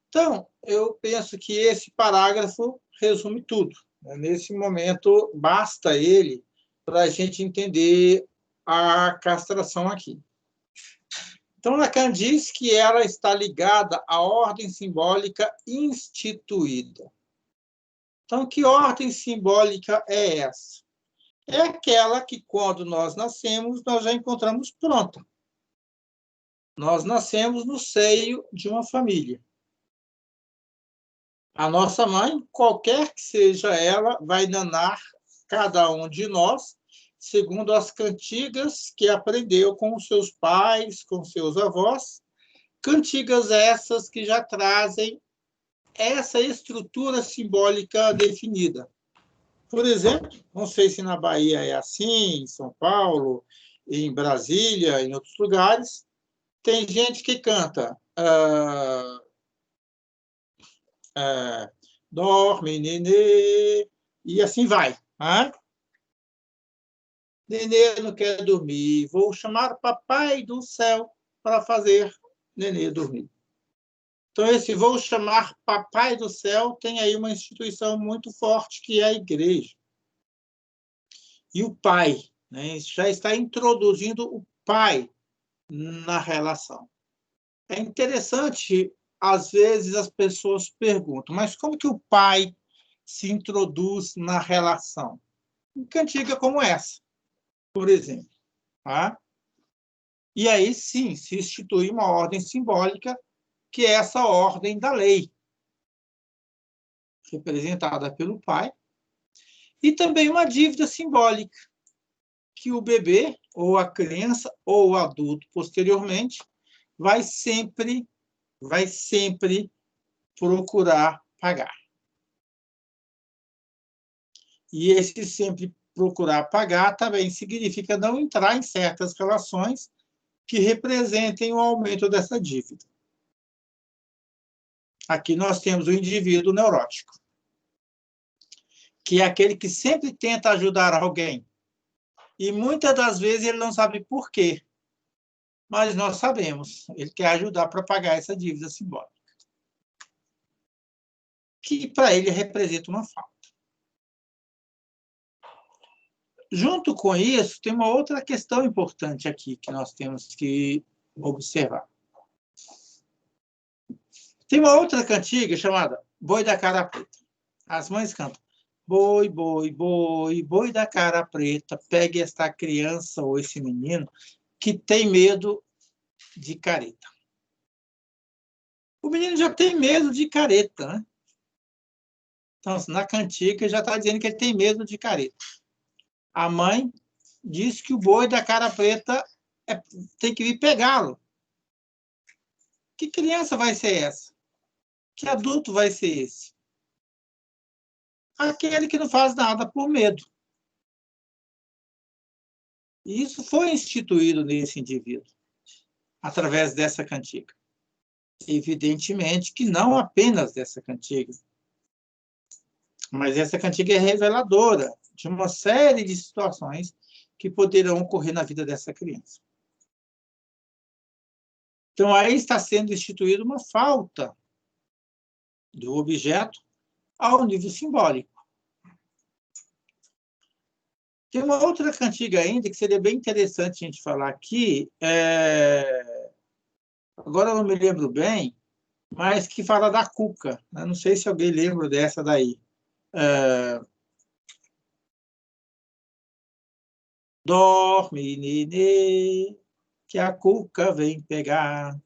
Então, eu penso que esse parágrafo resume tudo. Nesse momento, basta ele para a gente entender a castração aqui. Então, Lacan diz que ela está ligada à ordem simbólica instituída. Então, que ordem simbólica é essa? É aquela que, quando nós nascemos, nós já encontramos pronta. Nós nascemos no seio de uma família. A nossa mãe, qualquer que seja ela, vai danar cada um de nós, segundo as cantigas que aprendeu com os seus pais, com seus avós, cantigas essas que já trazem essa estrutura simbólica definida. Por exemplo, não sei se na Bahia é assim, em São Paulo, em Brasília, em outros lugares, tem gente que canta dorme, nenê, e assim vai. Né? Nenê não quer dormir, vou chamar papai do céu para fazer nenê dormir. Então, esse vou chamar papai do céu tem aí uma instituição muito forte, que é a igreja. E o pai, né? Já está introduzindo o pai na relação. É interessante, às vezes as pessoas perguntam, mas como que o pai se introduz na relação? Em cantiga como essa, por exemplo. Tá? E aí, sim, se institui uma ordem simbólica, que é essa ordem da lei, representada pelo pai, e também uma dívida simbólica, que o bebê, ou a criança, ou o adulto, posteriormente, vai sempre procurar pagar. E esse sempre procurar pagar também significa não entrar em certas relações que representem o aumento dessa dívida. Aqui nós temos o indivíduo neurótico, que é aquele que sempre tenta ajudar alguém. E muitas das vezes ele não sabe por quê. Mas nós sabemos, ele quer ajudar para pagar essa dívida simbólica, que para ele representa uma falta. Junto com isso, tem uma outra questão importante aqui que nós temos que observar. Tem uma outra cantiga chamada Boi da Cara Preta. As mães cantam: boi, boi, boi, boi da cara preta, pegue esta criança ou esse menino que tem medo de careta. O menino já tem medo de careta, né? Então, na cantiga já está dizendo que ele tem medo de careta. A mãe diz que o boi da cara preta tem que vir pegá-lo. Que criança vai ser essa? Que adulto vai ser esse? Aquele que não faz nada por medo. E isso foi instituído nesse indivíduo, através dessa cantiga. Evidentemente que não apenas dessa cantiga, mas essa cantiga é reveladora de uma série de situações que poderão ocorrer na vida dessa criança. Então, aí está sendo instituída uma falta do objeto ao nível simbólico. Tem uma outra cantiga ainda que seria bem interessante a gente falar aqui, agora eu não me lembro bem, mas que fala da cuca. Eu não sei se alguém lembra dessa daí. Dorme, nenê, que a cuca vem pegar.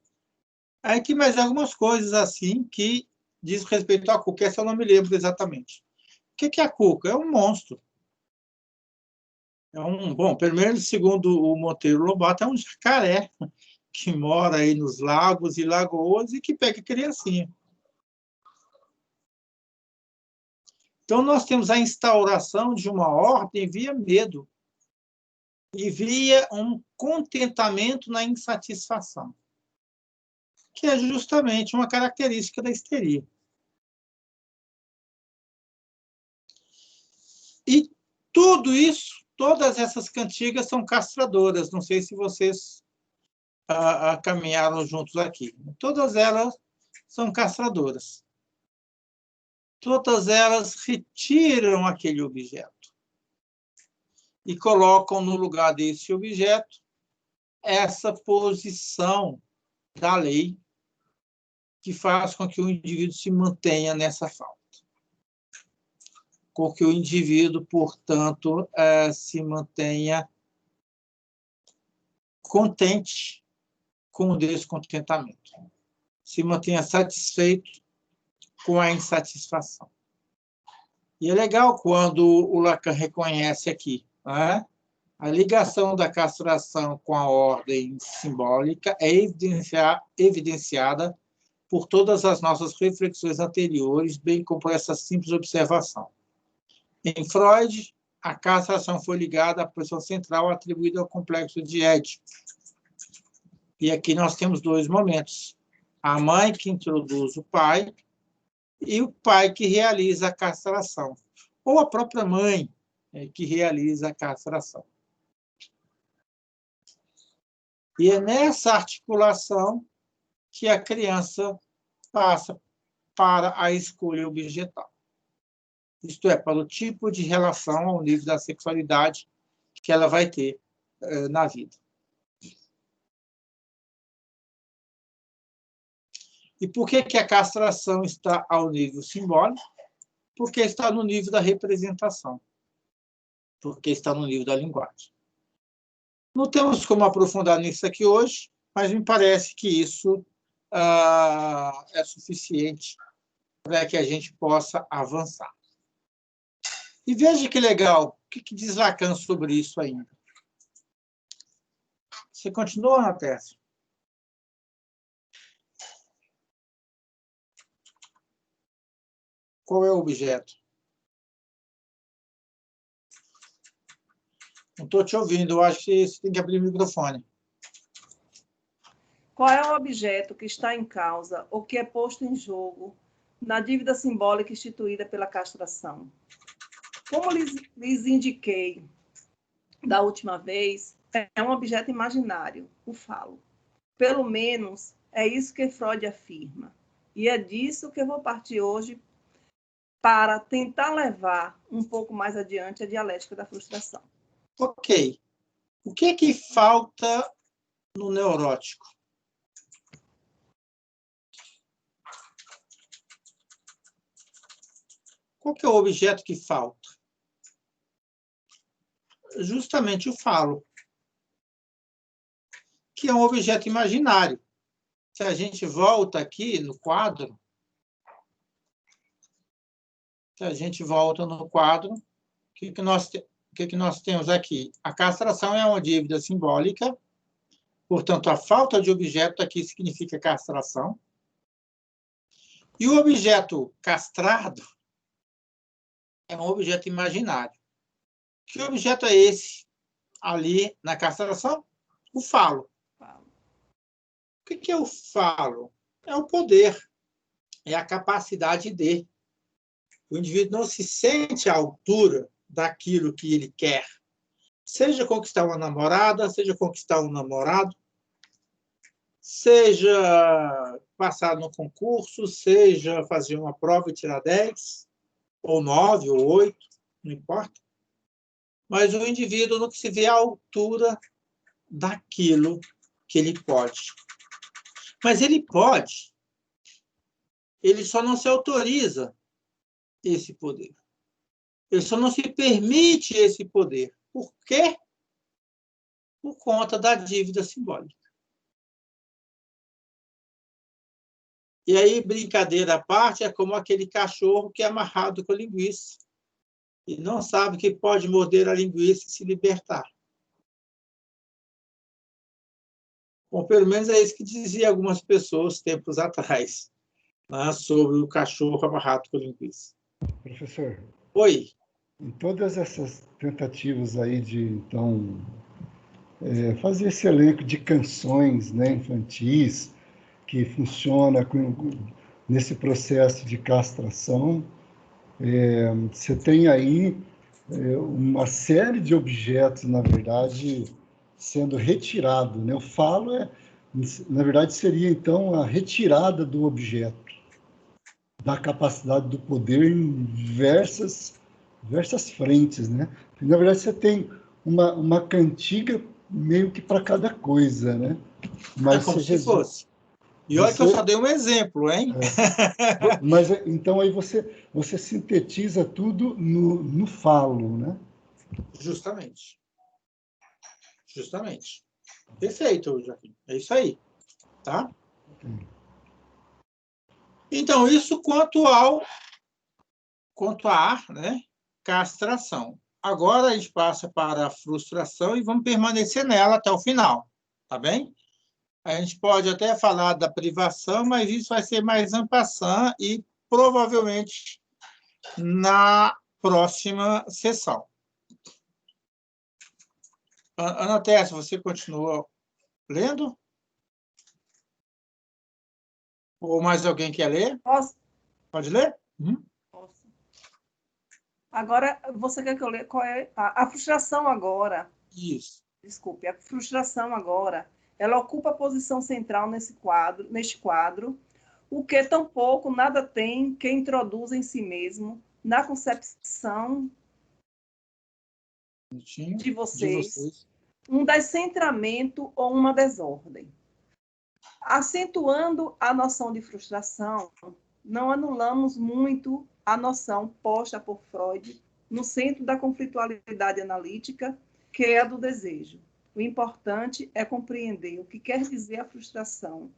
Aí tem mais algumas coisas assim que diz respeito à cuca. Essa eu não me lembro exatamente. O que é a cuca? É um monstro. Bom, primeiro, segundo o Monteiro Lobato, é um jacaré que mora aí nos lagos e lagoas e que pega criancinha. Então, nós temos a instauração de uma ordem via medo e via um contentamento na insatisfação, que é justamente uma característica da histeria. E tudo isso, todas essas cantigas são castradoras. Não sei se vocês caminharam juntos aqui. Todas elas são castradoras. Todas elas retiram aquele objeto e colocam no lugar desse objeto essa posição da lei que faz com que o indivíduo se mantenha nessa falta. Com que o indivíduo, portanto, se mantenha contente com o descontentamento, se mantenha satisfeito com a insatisfação. E é legal quando o Lacan reconhece aqui, né? A ligação da castração com a ordem simbólica é evidenciada por todas as nossas reflexões anteriores, bem como por essa simples observação. Em Freud, a castração foi ligada à posição central atribuída ao complexo de Édipo. E aqui nós temos dois momentos. A mãe que introduz o pai e o pai que realiza a castração. Ou a própria mãe que realiza a castração. E é nessa articulação que a criança passa para a escolha objetal. Isto é, para o tipo de relação ao nível da sexualidade que ela vai ter na vida. E por que a castração está ao nível simbólico? Porque está no nível da representação. Porque está no nível da linguagem. Não temos como aprofundar nisso aqui hoje, mas me parece que isso é suficiente para que a gente possa avançar. E veja que legal, o que diz Lacan sobre isso ainda? Você continua, Ana Tércia? Qual é o objeto? Não estou te ouvindo, eu acho que você tem que abrir o microfone. Qual é o objeto que está em causa ou que é posto em jogo na dívida simbólica instituída pela castração? Como lhes indiquei da última vez, é um objeto imaginário, o falo. Pelo menos é isso que Freud afirma. E é disso que eu vou partir hoje para tentar levar um pouco mais adiante a dialética da frustração. Ok. O que falta no neurótico? Qual que é o objeto que falta? Justamente o falo, que é um objeto imaginário. Se a gente volta aqui no quadro, o que nós temos aqui? A castração é uma dívida simbólica, portanto, a falta de objeto aqui significa castração. E o objeto castrado é um objeto imaginário. Que objeto é esse ali na castração? O falo. O que é o falo? É o poder, é a capacidade de. O indivíduo não se sente à altura daquilo que ele quer. Seja conquistar uma namorada, seja conquistar um namorado, seja passar no concurso, seja fazer uma prova e tirar 10, ou 9, ou 8, não importa. Mas o indivíduo não se vê à altura daquilo que ele pode. Mas ele pode. Ele só não se autoriza esse poder. Ele só não se permite esse poder. Por quê? Por conta da dívida simbólica. E aí, brincadeira à parte, é como aquele cachorro que é amarrado com a linguiça e não sabe que pode morder a linguiça e se libertar. Bom, pelo menos é isso que diziam algumas pessoas tempos atrás, né, sobre o cachorro amarrado com a linguiça. Professor. Oi. Em todas essas tentativas aí de, então, fazer esse elenco de canções, né, infantis, que funciona nesse processo de castração, você tem aí uma série de objetos, na verdade, sendo retirado, né? O falo, na verdade, seria, então, a retirada do objeto, da capacidade do poder em diversas frentes, né? Na verdade, você tem uma cantiga meio que para cada coisa, né? Mas é como se fosse. E olha que eu só dei um exemplo, hein? Mas, então, aí você sintetiza tudo no falo, né? Justamente. Perfeito, Joaquim. É isso aí. Tá? Então, isso quanto à, né, castração. Agora a gente passa para a frustração e vamos permanecer nela até o final. Tá bem? A gente pode até falar da privação, mas isso vai ser mais en passant e provavelmente na próxima sessão. Ana Tércia, você continua lendo? Ou mais alguém quer ler? Posso? Pode ler? Posso. Agora, você quer que eu leia? Qual é a frustração agora? Isso. Desculpe, a frustração agora, ela ocupa a posição central neste quadro, o que tampouco nada tem que introduz em si mesmo na concepção de vocês um descentramento ou uma desordem. Acentuando a noção de frustração, não anulamos muito a noção posta por Freud no centro da conflitualidade analítica, que é a do desejo. O importante é compreender o que quer dizer a frustração,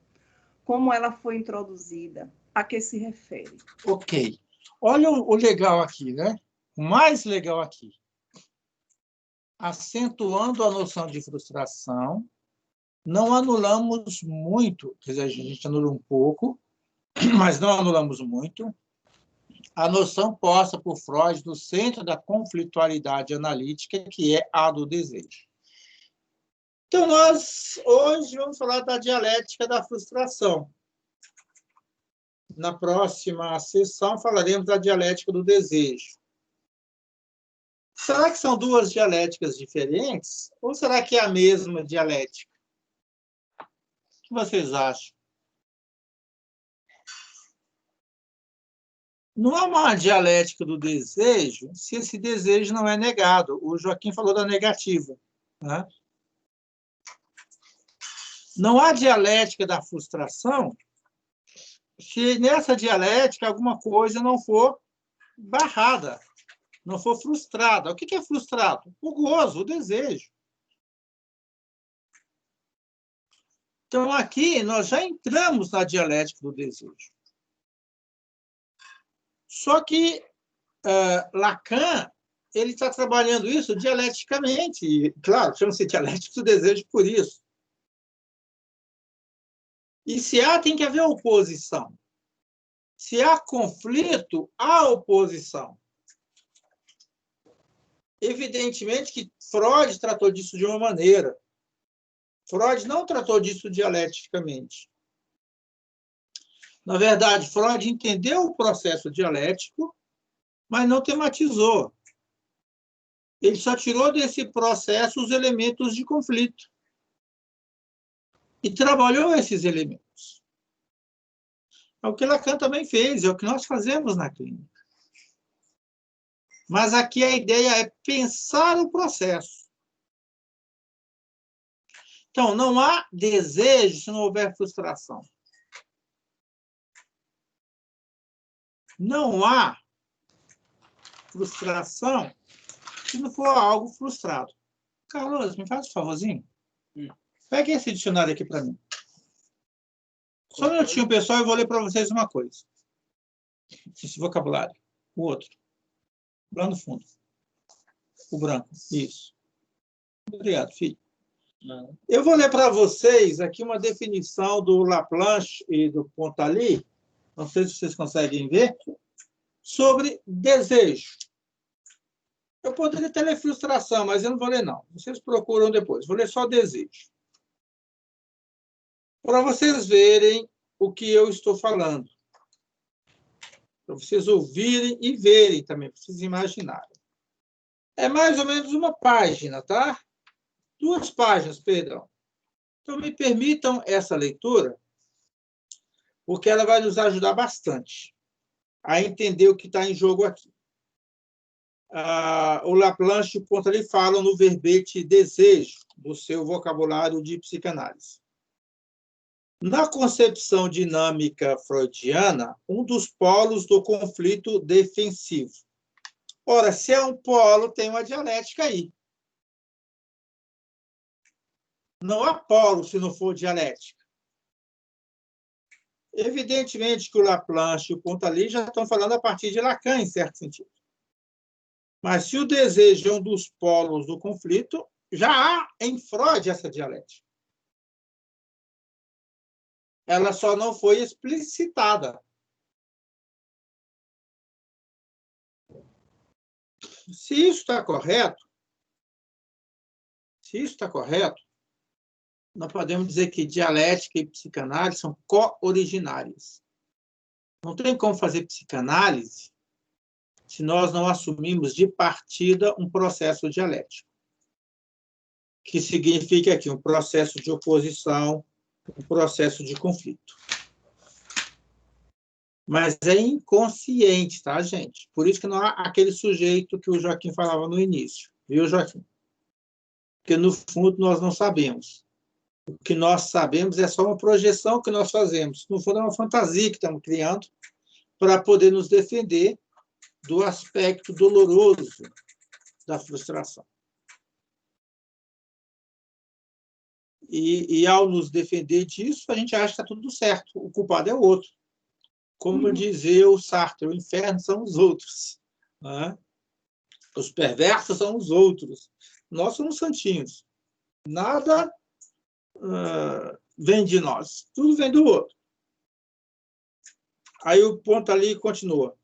como ela foi introduzida, a que se refere. Ok. Olha o legal aqui, né? O mais legal aqui. Acentuando a noção de frustração, não anulamos muito, quer dizer, a gente anula um pouco, mas não anulamos muito, a noção posta por Freud no centro da conflitualidade analítica, que é a do desejo. Então, nós hoje vamos falar da dialética da frustração. Na próxima sessão falaremos da dialética do desejo. Será que são duas dialéticas diferentes? Ou será que é a mesma dialética? O que vocês acham? Não há uma dialética do desejo se esse desejo não é negado. O Joaquim falou da negativa, né? Não há dialética da frustração se nessa dialética alguma coisa não for barrada, não for frustrada. O que é frustrado? O gozo, o desejo. Então, aqui, nós já entramos na dialética do desejo. Só que Lacan ele está trabalhando isso dialeticamente. E, claro, chama-se dialética do desejo por isso. E se há, tem que haver oposição. Se há conflito, há oposição. Evidentemente que Freud tratou disso de uma maneira. Freud não tratou disso dialeticamente. Na verdade, Freud entendeu o processo dialético, mas não tematizou. Ele só tirou desse processo os elementos de conflito. E trabalhou esses elementos. É o que Lacan também fez, é o que nós fazemos na clínica. Mas aqui a ideia é pensar o processo. Então, não há desejo se não houver frustração. Não há frustração se não for algo frustrado. Carlos, me faz um favorzinho? Pega esse dicionário aqui para mim. Só um minutinho, pessoal, eu vou ler para vocês uma coisa. Esse vocabulário. O outro. Lá no fundo. O branco. Isso. Obrigado, filho. Eu vou ler para vocês aqui uma definição do Laplanche e do Pontalis, não sei se vocês conseguem ver, sobre desejo. Eu poderia até ler frustração, mas eu não vou ler, não. Vocês procuram depois. Vou ler só desejo. Para vocês verem o que eu estou falando. Para vocês ouvirem e verem também, para vocês imaginarem. É mais ou menos uma página, tá? 2 páginas, perdão. Então, me permitam essa leitura, porque ela vai nos ajudar bastante a entender o que está em jogo aqui. O Laplanche e o Pontalis falam no verbete desejo, do seu vocabulário de psicanálise. Na concepção dinâmica freudiana, um dos polos do conflito defensivo. Ora, se é um polo, tem uma dialética aí. Não há polo se não for dialética. Evidentemente que o Laplanche e o Pontalis já estão falando a partir de Lacan, em certo sentido. Mas se o desejo é um dos polos do conflito, já há em Freud essa dialética. Ela só não foi explicitada. Se isso está correto, nós podemos dizer que dialética e psicanálise são co-originárias. Não tem como fazer psicanálise se nós não assumimos de partida um processo dialético, que significa aqui um processo de oposição, um processo de conflito. Mas é inconsciente, tá, gente? Por isso que não há aquele sujeito que o Joaquim falava no início. Viu, Joaquim? Porque, no fundo, nós não sabemos. O que nós sabemos é só uma projeção que nós fazemos. No fundo, é uma fantasia que estamos criando para poder nos defender do aspecto doloroso da frustração. E ao nos defender disso, a gente acha que está tudo certo. O culpado é o outro. Como dizia o Sartre, o inferno são os outros. Né? Os perversos são os outros. Nós somos santinhos. Nada vem de nós. Tudo vem do outro. Aí o ponto ali continua.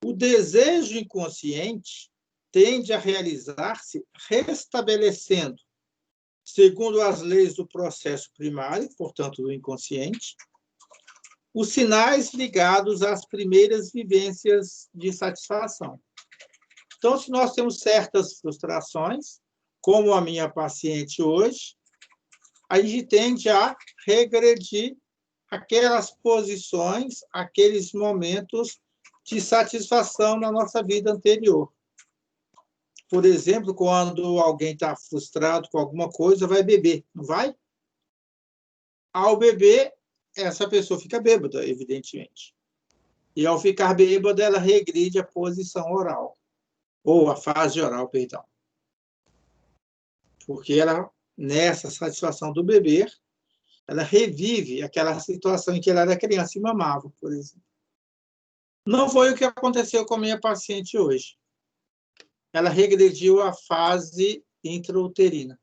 O desejo inconsciente tende a realizar-se restabelecendo, segundo as leis do processo primário, portanto, do inconsciente, os sinais ligados às primeiras vivências de satisfação. Então, se nós temos certas frustrações, como a minha paciente hoje, a gente tende a regredir aquelas posições, aqueles momentos de satisfação na nossa vida anterior. Por exemplo, quando alguém está frustrado com alguma coisa, vai beber, não vai? Ao beber, essa pessoa fica bêbada, evidentemente. E ao ficar bêbada, ela regride a posição oral, ou a fase oral, perdão. Porque ela, nessa satisfação do beber, ela revive aquela situação em que ela era criança e mamava, por exemplo. Não foi o que aconteceu com a minha paciente hoje. Ela regrediu à fase intrauterina.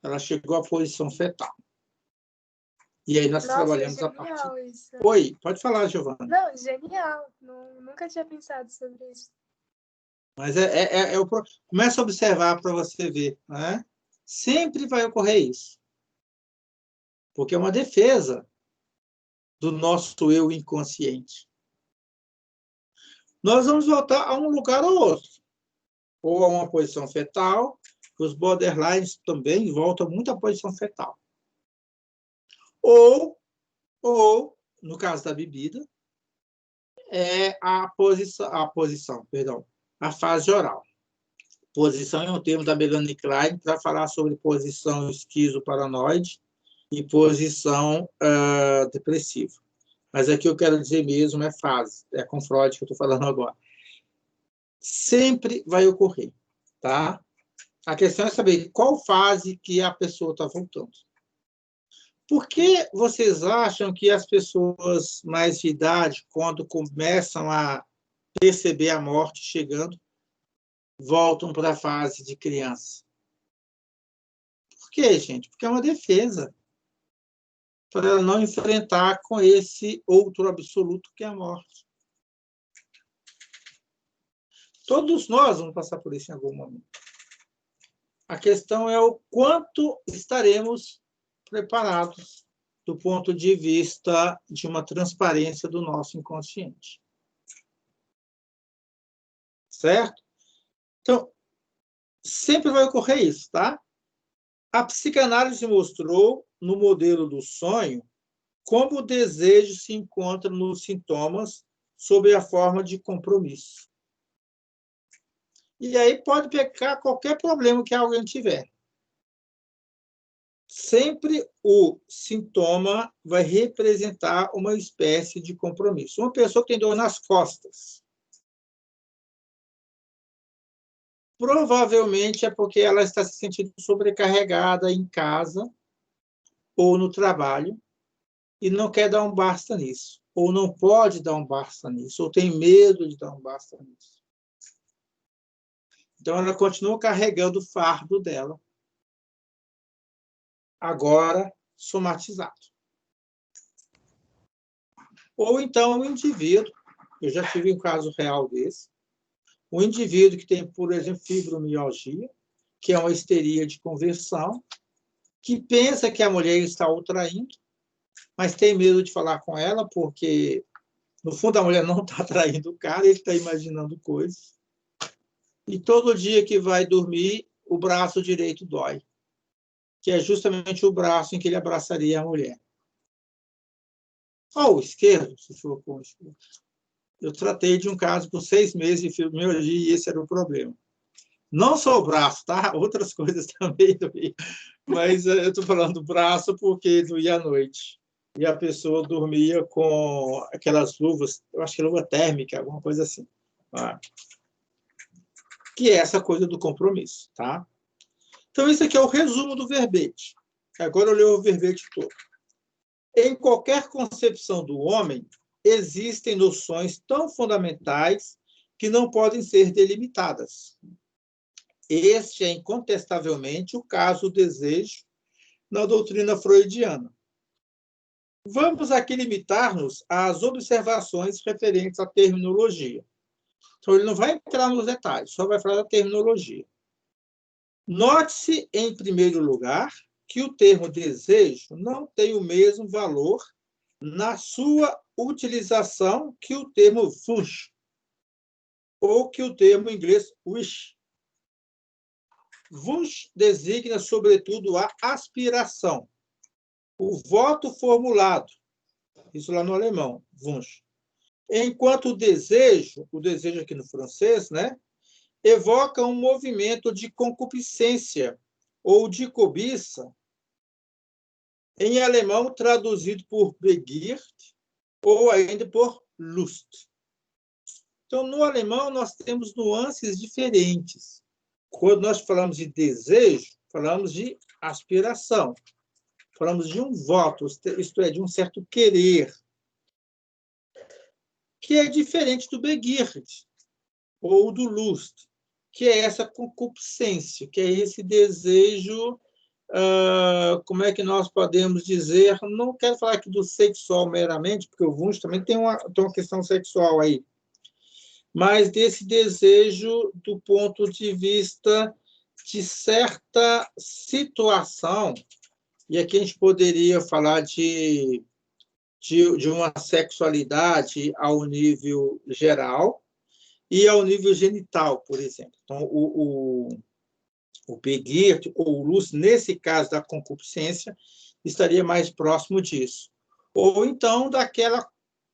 Ela chegou à posição fetal. E aí nós trabalhamos a partir... Isso. Oi, pode falar, Giovana. Não, genial. Nunca tinha pensado sobre isso. Mas começa a observar para você ver. Né? Sempre vai ocorrer isso. Porque é uma defesa do nosso eu inconsciente. Nós vamos voltar a um lugar ou outro. Ou a uma posição fetal. Os borderlines também voltam muito à posição fetal. Ou, no caso da bebida, é a fase oral. Posição é um termo da Melanie Klein para falar sobre posição esquizoparanoide e posição depressiva. Mas aqui eu quero dizer mesmo é fase, é com Freud que eu estou falando agora. Sempre vai ocorrer, tá? A questão é saber qual fase que a pessoa está voltando. Por que vocês acham que as pessoas mais de idade, quando começam a perceber a morte chegando, voltam para a fase de criança? Por quê, gente? Porque é uma defesa para ela não enfrentar com esse outro absoluto que é a morte. Todos nós vamos passar por isso em algum momento. A questão é o quanto estaremos preparados do ponto de vista de uma transparência do nosso inconsciente. Certo? Então, sempre vai ocorrer isso, tá? A psicanálise mostrou, no modelo do sonho, como o desejo se encontra nos sintomas sob a forma de compromisso. E aí pode pegar qualquer problema que alguém tiver. Sempre o sintoma vai representar uma espécie de compromisso. Uma pessoa que tem dor nas costas, provavelmente é porque ela está se sentindo sobrecarregada em casa ou no trabalho e não quer dar um basta nisso, ou não pode dar um basta nisso, ou tem medo de dar um basta nisso. Então, ela continua carregando o fardo dela, agora somatizado. Ou então o indivíduo, eu já tive um caso real desse, um indivíduo que tem, por exemplo, fibromialgia, que é uma histeria de conversão, que pensa que a mulher está o traindo, mas tem medo de falar com ela, porque, no fundo, a mulher não está traindo o cara, ele está imaginando coisas. E todo dia que vai dormir, o braço direito dói, que é justamente o braço em que ele abraçaria a mulher. Ou o esquerdo, se for com o esquerdo. Eu tratei de um caso por 6 meses de fibromialgia e esse era o problema. Não só o braço, tá? Outras coisas também doía. Mas eu estou falando do braço porque doía à noite. E a pessoa dormia com aquelas luvas, eu acho que é luva térmica, alguma coisa assim. Tá? Que é essa coisa do compromisso, tá? Então, isso aqui é o resumo do verbete. Agora eu leio o verbete todo. Em qualquer concepção do homem, existem noções tão fundamentais que não podem ser delimitadas. Este é, incontestavelmente, o caso do desejo na doutrina freudiana. Vamos aqui limitar-nos às observações referentes à terminologia. Então, ele não vai entrar nos detalhes, só vai falar da terminologia. Note-se, em primeiro lugar, que o termo desejo não tem o mesmo valor na sua utilização que o termo wish, ou que o termo em inglês wish. Wish designa, sobretudo, a aspiração, o voto formulado, isso lá no alemão, Wunsch. Enquanto o desejo aqui no francês, né, evoca um movimento de concupiscência ou de cobiça, em alemão traduzido por Begierde ou ainda por Lust. Então, no alemão, nós temos nuances diferentes. Quando nós falamos de desejo, falamos de aspiração. Falamos de um voto, isto é, de um certo querer, que é diferente do Begierde ou do Lust, que é essa concupiscência, que é esse desejo, como é que nós podemos dizer, não quero falar aqui do sexual meramente, porque o Wunsch também tem uma questão sexual aí, mas desse desejo do ponto de vista de certa situação, e aqui a gente poderia falar de uma sexualidade ao nível geral e ao nível genital, por exemplo. Então, o Begierde ou o Lust, nesse caso da concupiscência, estaria mais próximo disso. Ou então daquela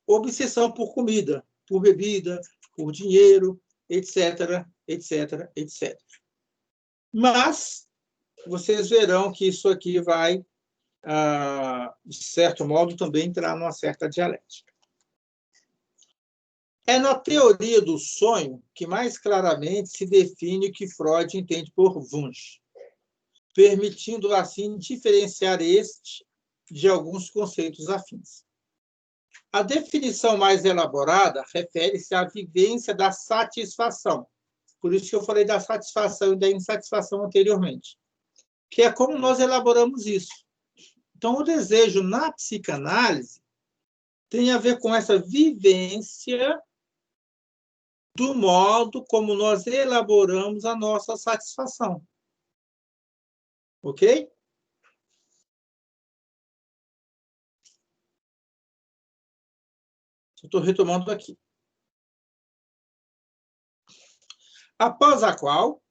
obsessão por comida, por bebida, por dinheiro, etc., etc., etc. Mas vocês verão que isso aqui vai, de certo modo, também entrar numa certa dialética. É na teoria do sonho que mais claramente se define o que Freud entende por Wunsch, permitindo, assim, diferenciar este de alguns conceitos afins. A definição mais elaborada refere-se à vivência da satisfação. Por isso que eu falei da satisfação e da insatisfação anteriormente, que é como nós elaboramos isso. Então, o desejo na psicanálise tem a ver com essa vivência do modo como nós elaboramos a nossa satisfação. Ok? Estou retomando aqui. Após a qual,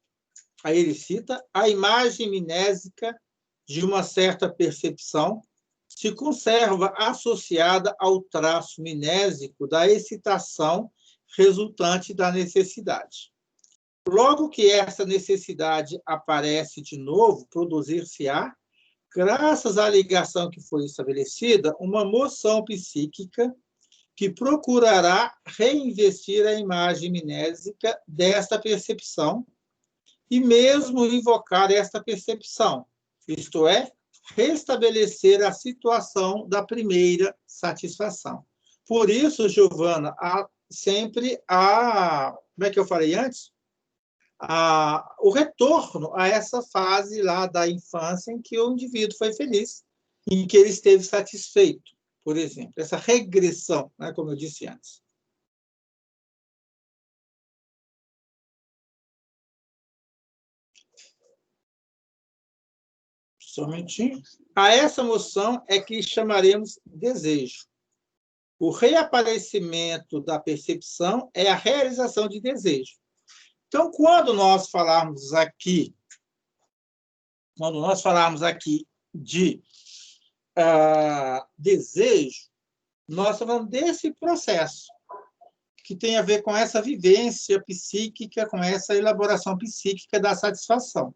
aí ele cita, a imagem mnésica de uma certa percepção se conserva associada ao traço mnésico da excitação resultante da necessidade. Logo que essa necessidade aparece de novo, produzir-se-á, graças à ligação que foi estabelecida, uma moção psíquica que procurará reinvestir a imagem mnésica desta percepção e mesmo invocar esta percepção, isto é, restabelecer a situação da primeira satisfação. Por isso, Giovana, sempre como é que eu falei antes? O retorno a essa fase lá da infância em que o indivíduo foi feliz, em que ele esteve satisfeito, por exemplo. Essa regressão, né, como eu disse antes. Somente a essa moção é que chamaremos desejo. O reaparecimento da percepção é a realização de desejo. Então, quando nós falarmos aqui de desejo, nós estamos falando desse processo. que tem a ver com essa vivência psíquica, com essa elaboração psíquica da satisfação.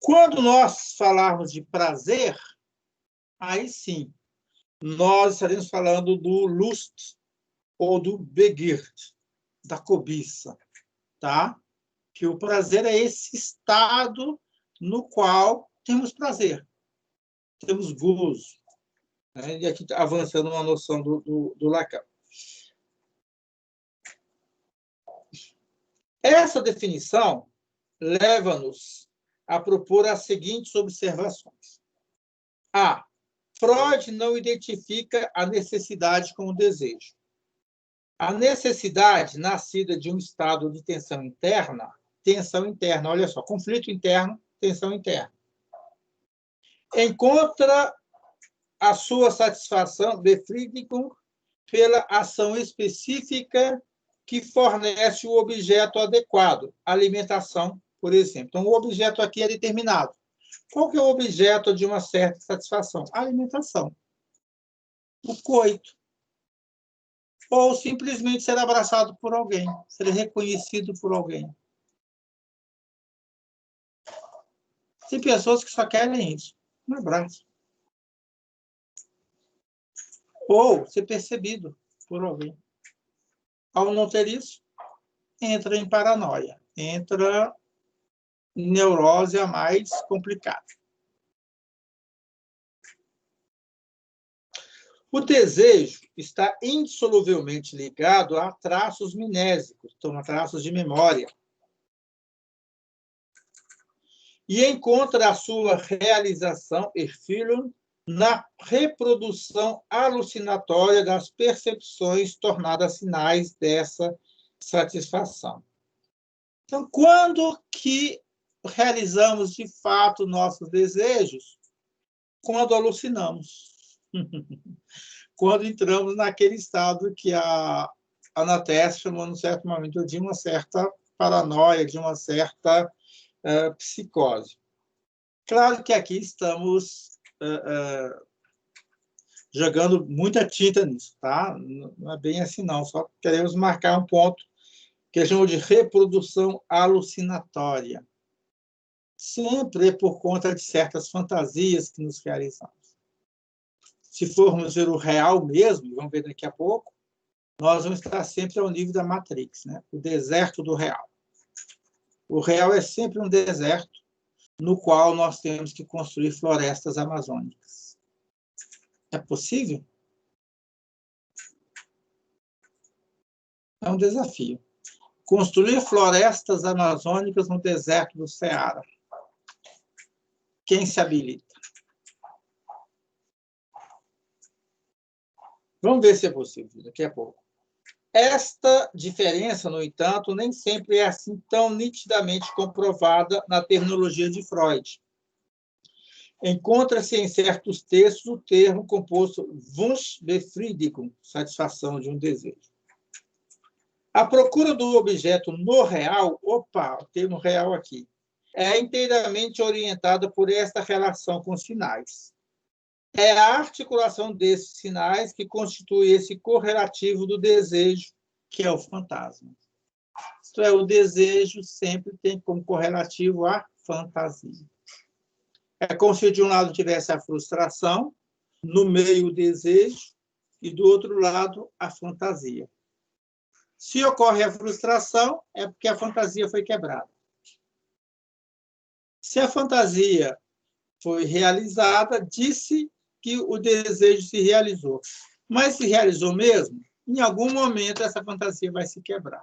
Quando nós falarmos de prazer, aí sim, nós estaremos falando do Lust ou do Begierd, da cobiça, tá? Que o prazer é esse estado no qual temos prazer, temos gozo. Né? E aqui avançando uma noção do Lacan. Essa definição leva-nos a propor as seguintes observações. A. Freud não identifica a necessidade como desejo. A necessidade, nascida de um estado de tensão interna, olha só, conflito interno, tensão interna, encontra a sua satisfação, Befriedigung, pela ação específica que fornece o objeto adequado, alimentação, por exemplo. Então, o objeto aqui é determinado. Qual que é o objeto de uma certa satisfação? A alimentação. O coito. Ou simplesmente ser abraçado por alguém, ser reconhecido por alguém. Tem pessoas que só querem isso. Um abraço. Ou ser percebido por alguém. Ao não ter isso, entra em paranoia, entra em neurose a mais complicada. O desejo está indissoluvelmente ligado a traços mnésicos, então, a traços de memória. E encontra a sua realização, Erfüllung, na reprodução alucinatória das percepções tornadas sinais dessa satisfação. Então, quando que realizamos, de fato, nossos desejos? Quando alucinamos. Quando entramos naquele estado que a Ana Tess chamou, num certo momento, de uma certa paranoia, de uma certa psicose. Claro que aqui estamos jogando muita tinta nisso, tá? Não é bem assim, não. Só queremos marcar um ponto que é chamado de reprodução alucinatória. Sempre por conta de certas fantasias que nos realizamos. Se formos ver o real mesmo, vamos ver daqui a pouco, nós vamos estar sempre ao nível da Matrix, né? O deserto do real. O real é sempre um deserto no qual nós temos que construir florestas amazônicas. É possível? É um desafio. Construir florestas amazônicas no deserto do Ceará. Quem se habilita? Vamos ver se é possível daqui a pouco. Esta diferença, no entanto, nem sempre é assim tão nitidamente comprovada na terminologia de Freud. Encontra-se em certos textos o termo composto Wunschbefriedigung, satisfação de um desejo. A procura do objeto no real, o termo real aqui, é inteiramente orientada por esta relação com os sinais. É a articulação desses sinais que constitui esse correlativo do desejo, que é o fantasma. Isto é, o desejo sempre tem como correlativo a fantasia. É como se de um lado tivesse a frustração, no meio o desejo, e do outro lado a fantasia. Se ocorre a frustração, é porque a fantasia foi quebrada. Se a fantasia foi realizada, disse que o desejo se realizou. Mas se realizou mesmo, em algum momento essa fantasia vai se quebrar.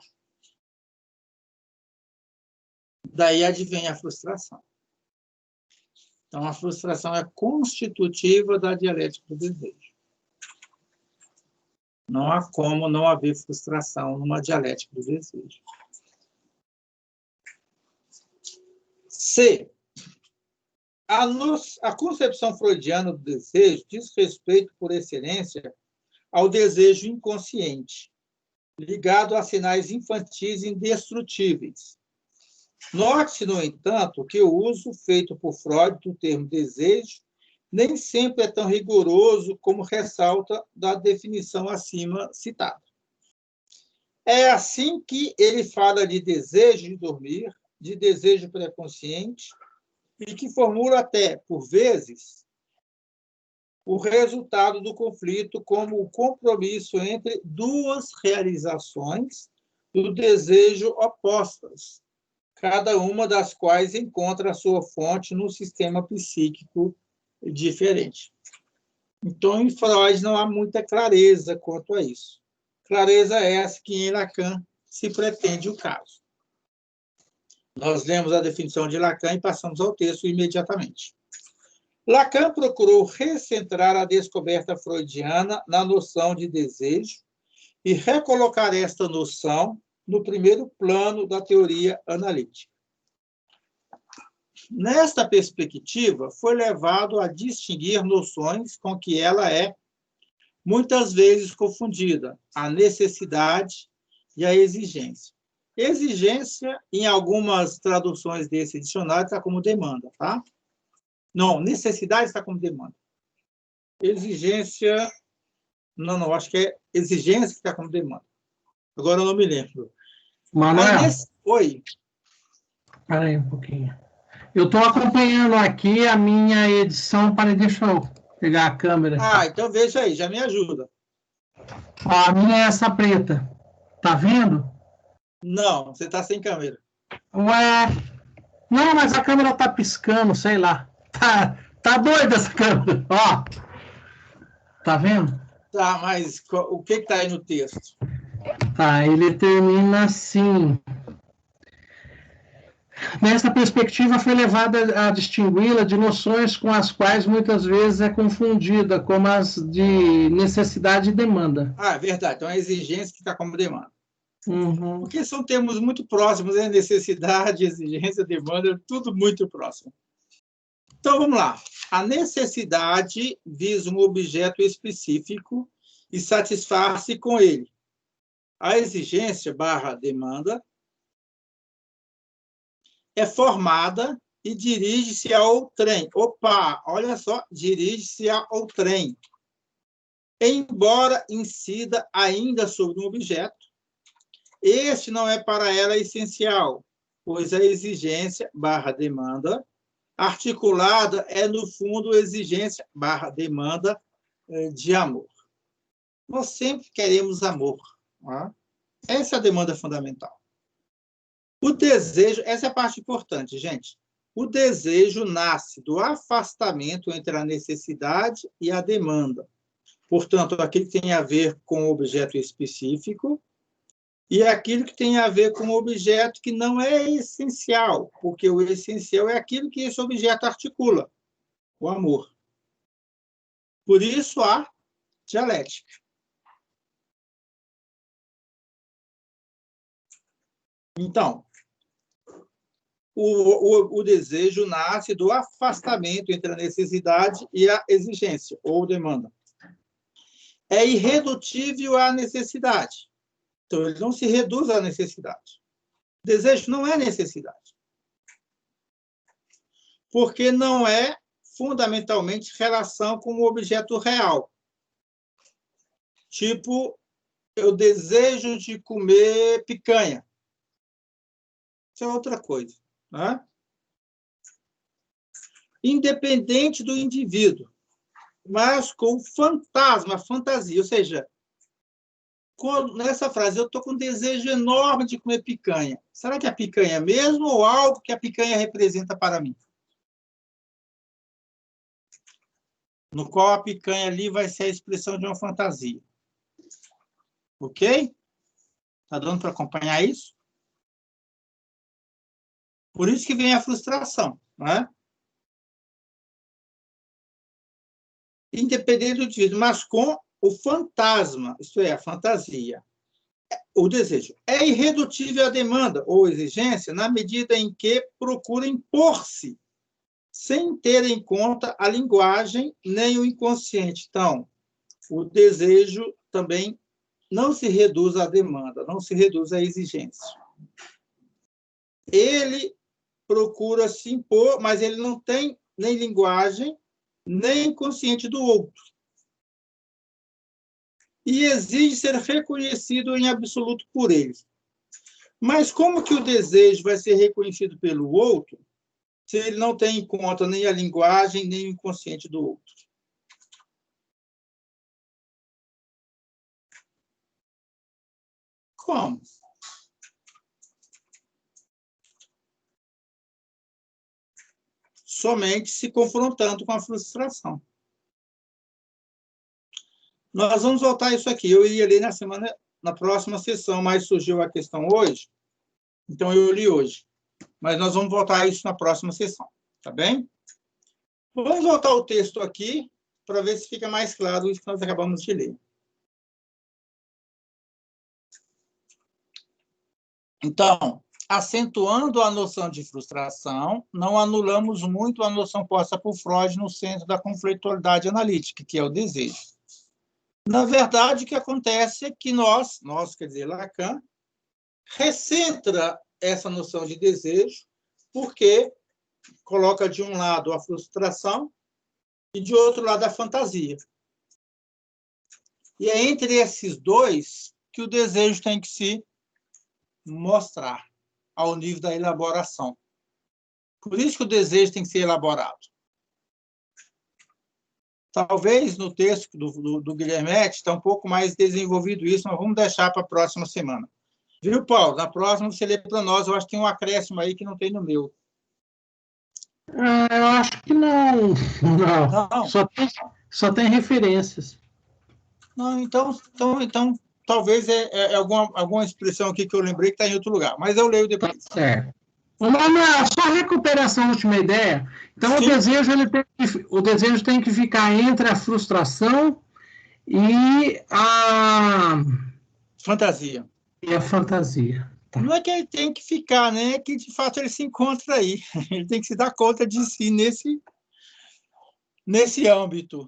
Daí advém a frustração. Então, a frustração é constitutiva da dialética do desejo. Não há como não haver frustração numa dialética do desejo. C. A concepção freudiana do desejo diz respeito, por excelência, ao desejo inconsciente, ligado a sinais infantis indestrutíveis. Note-se, no entanto, que o uso feito por Freud do termo desejo nem sempre é tão rigoroso como ressalta da definição acima citada. É assim que ele fala de desejo de dormir, de desejo pré-consciente, e que formula até, por vezes, o resultado do conflito como o compromisso entre duas realizações do desejo opostas, cada uma das quais encontra a sua fonte num sistema psíquico diferente. Então, em Freud não há muita clareza quanto a isso. Clareza essa que em Lacan se pretende o caso. Nós lemos a definição de Lacan e passamos ao texto imediatamente. Lacan procurou recentrar a descoberta freudiana na noção de desejo e recolocar esta noção no primeiro plano da teoria analítica. Nesta perspectiva, foi levado a distinguir noções com que ela é muitas vezes confundida, a necessidade e a exigência. Exigência, em algumas traduções desse dicionário, está como demanda, tá? Não, necessidade está como demanda. Exigência, não, acho que é exigência que está como demanda. Agora eu não me lembro. Manuel? Oi. Espera aí um pouquinho. Eu estou acompanhando aqui a minha edição, deixa eu pegar a câmera. Então veja aí, já me ajuda. A minha é essa preta. Tá vendo? Não, você está sem câmera. Ué, não, mas a câmera tá piscando, sei lá. Tá doida essa câmera, ó. Tá vendo? Tá, mas o que está aí no texto? Tá, ele termina assim. Nesta perspectiva, foi levada a distingui-la de noções com as quais muitas vezes é confundida, como as de necessidade e demanda. É verdade. Então, a exigência que está como demanda. Uhum. Porque são termos muito próximos, né? Necessidade, exigência, demanda, tudo muito próximo. Então, vamos lá. A necessidade visa um objeto específico e satisfaz-se com ele. A exigência / demanda é formada e dirige-se ao trem. Opa, olha só, dirige-se ao trem. Embora incida ainda sobre um objeto, este não é para ela essencial, pois a exigência / demanda articulada é, no fundo, exigência / demanda de amor. Nós sempre queremos amor. Não é? Essa é a demanda fundamental. O desejo, essa é a parte importante, gente. O desejo nasce do afastamento entre a necessidade e a demanda. Portanto, aquilo que tem a ver com o objeto específico e aquilo que tem a ver com o objeto que não é essencial, porque o essencial é aquilo que esse objeto articula, o amor. Por isso, a dialética. Então, o desejo nasce do afastamento entre a necessidade e a exigência, ou demanda. É irredutível à necessidade. Então, ele não se reduz à necessidade. Desejo não é necessidade. Porque não é, fundamentalmente, relação com o objeto real. Tipo, eu desejo de comer picanha. Isso é outra coisa. Né? Independente do indivíduo, mas com fantasma, fantasia. Ou seja, nessa frase, eu estou com um desejo enorme de comer picanha. Será que é a picanha mesmo ou algo que a picanha representa para mim? No qual a picanha ali vai ser a expressão de uma fantasia. Ok? Está dando para acompanhar isso? Por isso que vem a frustração, não é? Independente do indivíduo, mas com o fantasma, isto é, a fantasia. O desejo é irredutível à demanda ou exigência na medida em que procura impor-se, sem ter em conta a linguagem nem o inconsciente. Então, o desejo também não se reduz à demanda, não se reduz à exigência. Ele procura se impor, mas ele não tem nem linguagem, nem consciente do outro. e exige ser reconhecido em absoluto por eles. Mas como que o desejo vai ser reconhecido pelo outro se ele não tem em conta nem a linguagem, nem o inconsciente do outro? Como? Somente se confrontando com a frustração. Nós vamos voltar a isso aqui. Eu ia ler na próxima sessão, mas surgiu a questão hoje, então eu li hoje. Mas nós vamos voltar a isso na próxima sessão, tá bem? Vamos voltar ao texto aqui, para ver se fica mais claro isso que nós acabamos de ler. Então, acentuando a noção de frustração, não anulamos muito a noção posta por Freud no centro da conflitualidade analítica, que é o desejo. Na verdade, o que acontece é que nós, quer dizer, Lacan, recentra essa noção de desejo, porque coloca de um lado a frustração e de outro lado a fantasia. E é entre esses dois que o desejo tem que se mostrar ao nível da elaboração. Por isso que o desejo tem que ser elaborado. Talvez no texto do Guilhermete está um pouco mais desenvolvido isso, mas vamos deixar para a próxima semana. Viu, Paulo? Na próxima você lê para nós, eu acho que tem um acréscimo aí que não tem no meu. Eu acho que não. Não. Só tem referências. Não, então talvez alguma expressão aqui que eu lembrei que está em outro lugar, mas eu leio depois. Só recuperação, última ideia. Então, o desejo tem que ficar entre a frustração e a fantasia. E a fantasia. Tá. Não é que ele tem que ficar, né? É que, de fato, ele se encontra aí. Ele tem que se dar conta de si nesse âmbito.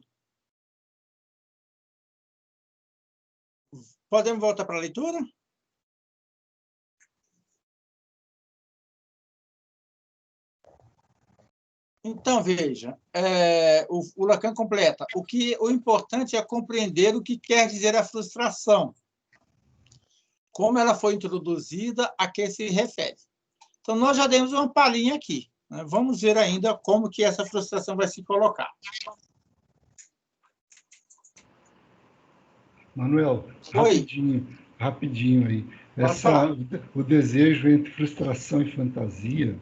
Podemos voltar para a leitura? Então, veja, o Lacan completa. O importante é compreender o que quer dizer a frustração, como ela foi introduzida, a que se refere. Então, nós já demos uma palhinha aqui. Né? Vamos ver ainda como que essa frustração vai se colocar. Manuel, rapidinho aí. O desejo entre frustração e fantasia...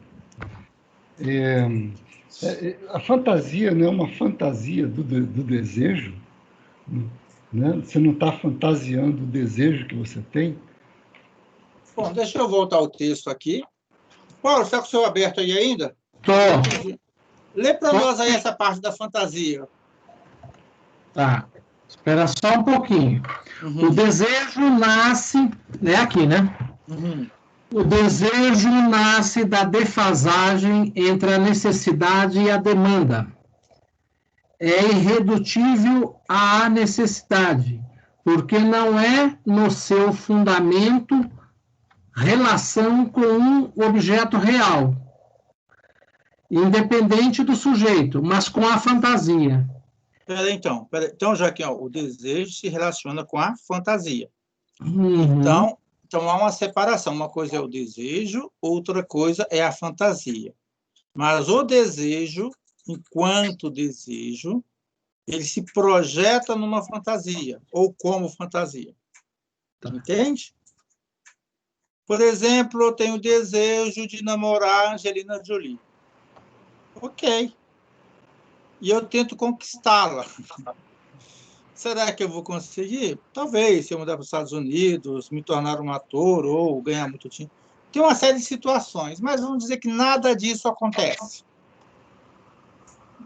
a fantasia não é uma fantasia do desejo? Né? Você não está fantasiando o desejo que você tem? Bom, deixa eu voltar ao texto aqui. Paulo, está com o seu aberto aí ainda? Estou. Lê para nós aí essa parte da fantasia. Tá. Espera só um pouquinho. Uhum. O desejo nasce... É aqui, né? Uhum. O desejo nasce da defasagem entre a necessidade e a demanda. É irredutível à necessidade, porque não é no seu fundamento relação com um objeto real, independente do sujeito, mas com a fantasia. Então, Joaquim, o desejo se relaciona com a fantasia. Uhum. Então, há uma separação. Uma coisa é o desejo, outra coisa é a fantasia. Mas o desejo, enquanto desejo, ele se projeta numa fantasia, ou como fantasia. Entende? Por exemplo, eu tenho desejo de namorar a Angelina Jolie. Ok. E eu tento conquistá-la. Será que eu vou conseguir? Talvez, se eu mudar para os Estados Unidos, me tornar um ator ou ganhar muito dinheiro. Tem uma série de situações, mas vamos dizer que nada disso acontece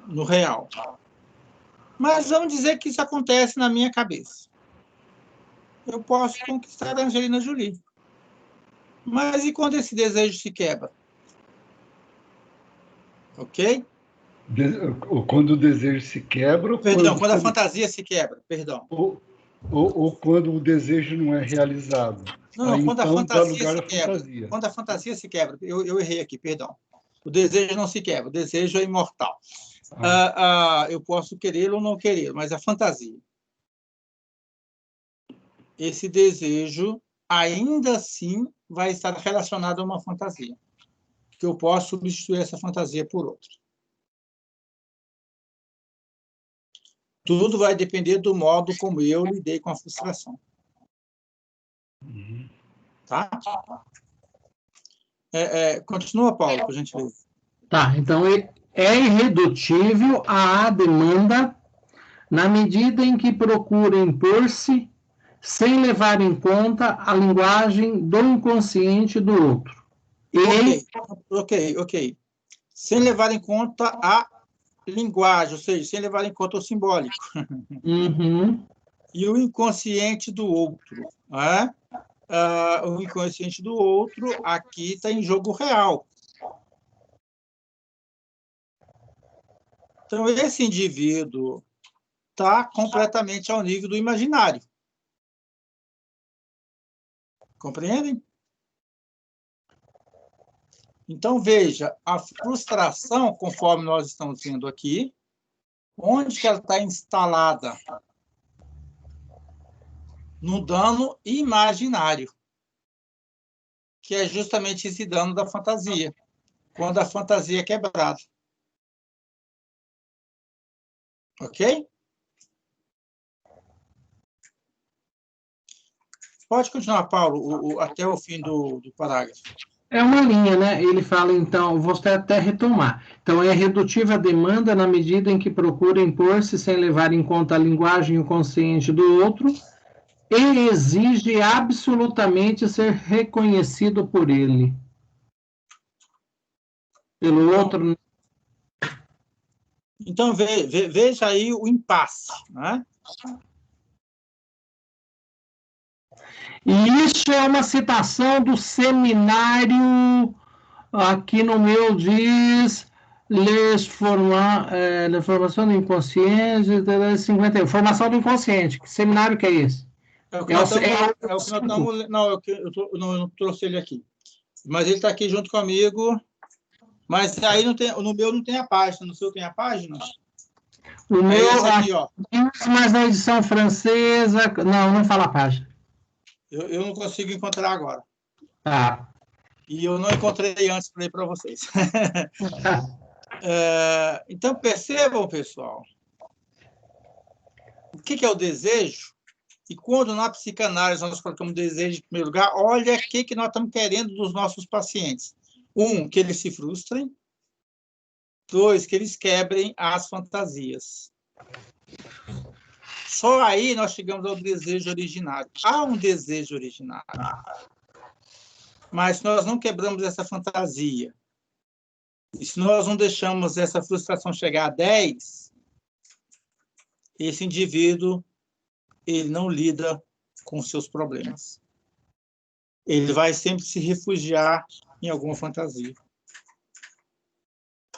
no real. Mas vamos dizer que isso acontece na minha cabeça. Eu posso conquistar a Angelina Jolie. Mas e quando esse desejo se quebra? Ok? Quando o desejo se quebra... Quando a fantasia se quebra, perdão. Ou quando o desejo não é realizado. Não, quando a fantasia se quebra. Quando a fantasia se quebra, eu errei aqui, perdão. O desejo não se quebra, o desejo é imortal. Eu posso querê-lo ou não querê-lo, mas a fantasia. esse desejo ainda assim vai estar relacionado a uma fantasia, que eu posso substituir essa fantasia por outra. Tudo vai depender do modo como eu lidei com a frustração. Tá? Continua, Paulo, por gentileza. Tá, então é irredutível à demanda na medida em que procura impor-se sem levar em conta a linguagem do inconsciente do outro. Ok. Sem levar em conta a linguagem, ou seja, sem levar em conta o simbólico. Uhum. E o inconsciente do outro. Né? O inconsciente do outro aqui está em jogo real. Então, esse indivíduo está completamente ao nível do imaginário. Compreendem? Então, veja, a frustração, conforme nós estamos vendo aqui, onde que ela está instalada? No dano imaginário, que é justamente esse dano da fantasia, quando a fantasia é quebrada. Ok? Pode continuar, Paulo, até o fim do parágrafo. É uma linha, né? Ele fala, então, vou até retomar. Então, é redutiva a demanda na medida em que procura impor-se sem levar em conta a linguagem inconsciente do outro e exige absolutamente ser reconhecido por ele. Pelo outro. Então, veja aí o impasse, né? E isso é uma citação do seminário, aqui no meu diz, Formação do Inconsciente, 51. Formação do Inconsciente. Que seminário que é esse? Não, eu não trouxe ele aqui. Mas ele está aqui junto comigo. Mas aí no meu não tem a página. No seu tem a página? O meu aqui, ó. Mas na edição francesa... Não fala a página. Eu não consigo encontrar agora. Tá. E eu não encontrei antes para ler para vocês. Então, percebam, pessoal, o que é o desejo? E quando na psicanálise nós colocamos desejo em primeiro lugar, olha o que nós estamos querendo dos nossos pacientes. 1, que eles se frustrem. 2, que eles quebrem as fantasias. Só aí nós chegamos ao desejo originário. Há um desejo originário. Mas se nós não quebramos essa fantasia, e se nós não deixamos essa frustração chegar a 10, esse indivíduo ele não lida com seus problemas. Ele vai sempre se refugiar em alguma fantasia.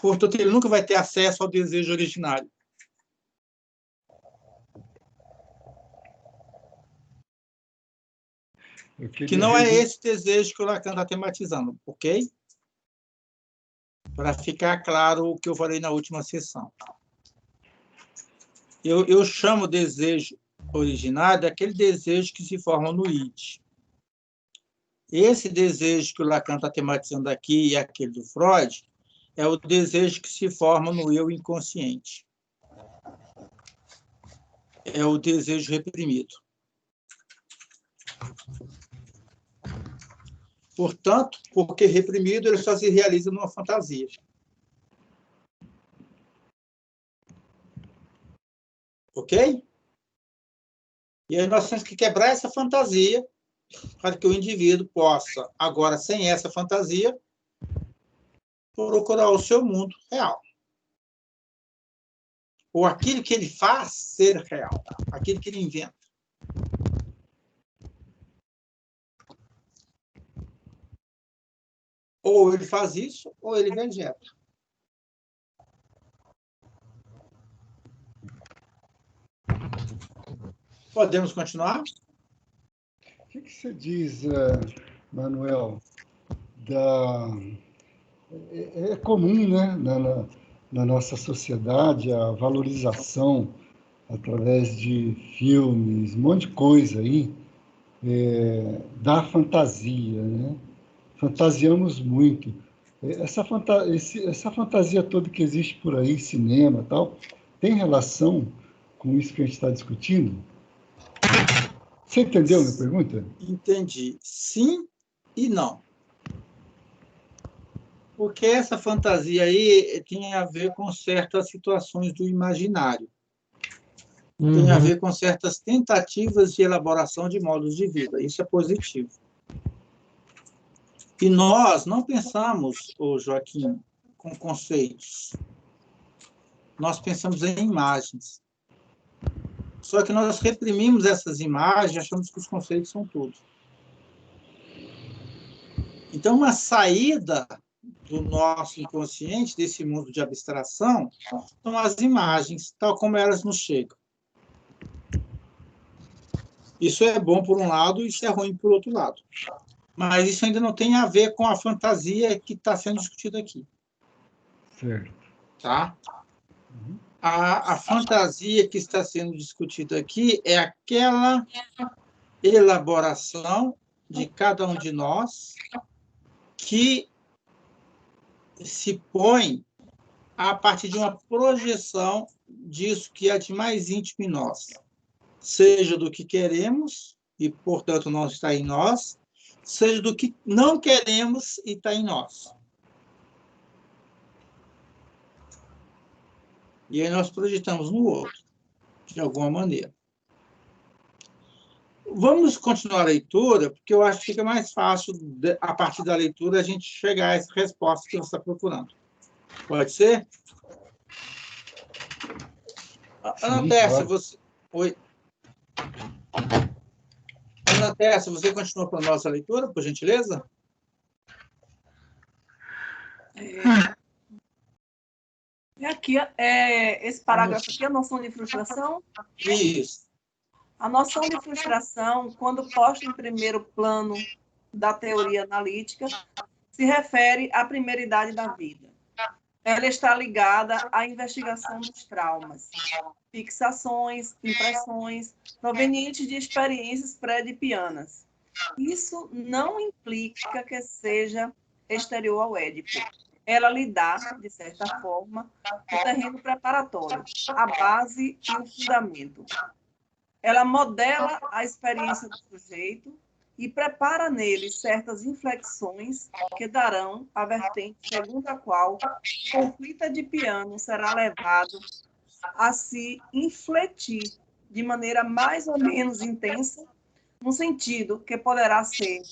Portanto, ele nunca vai ter acesso ao desejo originário. Que não é esse desejo que o Lacan está tematizando, ok? Para ficar claro o que eu falei na última sessão. Eu chamo desejo originário daquele desejo que se forma no id. Esse desejo que o Lacan está tematizando aqui e aquele do Freud é o desejo que se forma no eu inconsciente. É o desejo reprimido. Portanto, porque reprimido, ele só se realiza numa fantasia. Ok? E aí nós temos que quebrar essa fantasia para que o indivíduo possa, agora sem essa fantasia, procurar o seu mundo real. Ou aquilo que ele faz ser real. Aquilo que ele inventa. Ou ele faz isso, ou ele vegeta. Podemos continuar? O que você diz, Manuel, é comum, né, na nossa sociedade, a valorização através de filmes, um monte de coisa aí, da fantasia, né? Fantasiamos muito. Essa fantasia toda que existe por aí, cinema e tal, tem relação com isso que a gente está discutindo? Você entendeu a minha pergunta? Entendi. Sim e não. Porque essa fantasia aí tem a ver com certas situações do imaginário. Tem a ver com certas tentativas de elaboração de modos de vida. Isso é positivo. E nós não pensamos, Joaquim, com conceitos. Nós pensamos em imagens. Só que nós reprimimos essas imagens e achamos que os conceitos são tudo. Então, uma saída do nosso inconsciente, desse mundo de abstração, são as imagens, tal como elas nos chegam. Isso é bom por um lado e isso é ruim por outro lado. Mas isso ainda não tem a ver com a fantasia que está sendo discutida aqui. Certo. Tá? A fantasia que está sendo discutida aqui é aquela elaboração de cada um de nós que se põe a partir de uma projeção disso que é de mais íntimo em nós, seja do que queremos, e, portanto, não está em nós, seja do que não queremos e está em nós. E aí nós projetamos no outro, de alguma maneira. Vamos continuar a leitura, porque eu acho que fica mais fácil, a partir da leitura, a gente chegar a essa resposta que você está procurando. Pode ser? Ana Tércia, você... Oi. Ana Tércia, você continua com a nossa leitura, por gentileza? Aqui, esse parágrafo aqui, a noção de frustração. Isso. A noção de frustração, quando posta em primeiro plano da teoria analítica, se refere à primeira idade da vida. Ela está ligada à investigação dos traumas, fixações, impressões provenientes de experiências pré-edipianas. Isso não implica que seja exterior ao Édipo. Ela lhe dá, de certa forma, o terreno preparatório, a base e o fundamento. Ela modela a experiência do sujeito e prepara nele certas inflexões que darão a vertente segundo a qual o conflito edipiano será levado a se infletir de maneira mais ou menos intensa, no sentido que poderá ser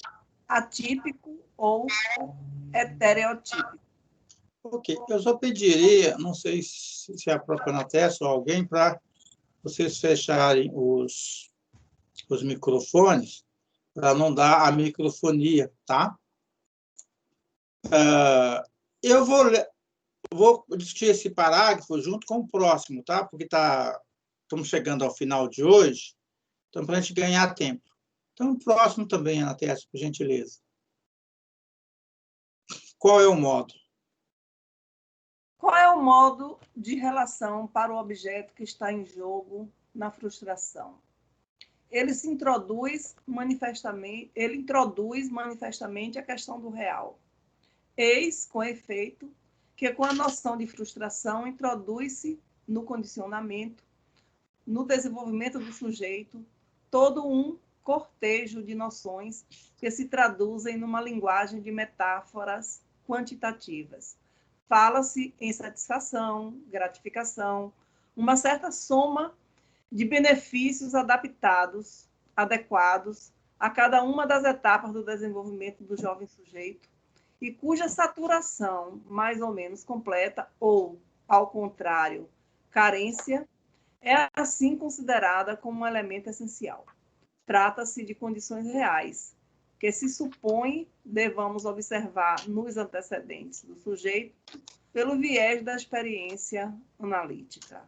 atípico ou heterotípico. Ok, eu só pediria, não sei se é a própria Ana Tércia ou alguém, para vocês fecharem os microfones, para não dar a microfonia, tá? Eu vou discutir esse parágrafo junto com o próximo, tá? Porque estamos chegando ao final de hoje, então, para a gente ganhar tempo. Então, o próximo também, Ana Tércia, por gentileza. Qual é o modo? Qual é o modo de relação para o objeto que está em jogo na frustração? Ele introduz manifestamente a questão do real. Eis, com efeito, que com a noção de frustração introduz-se no condicionamento, no desenvolvimento do sujeito, todo um cortejo de noções que se traduzem numa linguagem de metáforas quantitativas. Fala-se em satisfação, gratificação, uma certa soma de benefícios adequados a cada uma das etapas do desenvolvimento do jovem sujeito e cuja saturação mais ou menos completa ou, ao contrário, carência, é assim considerada como um elemento essencial. Trata-se de condições reais, que se supõe devamos observar nos antecedentes do sujeito pelo viés da experiência analítica.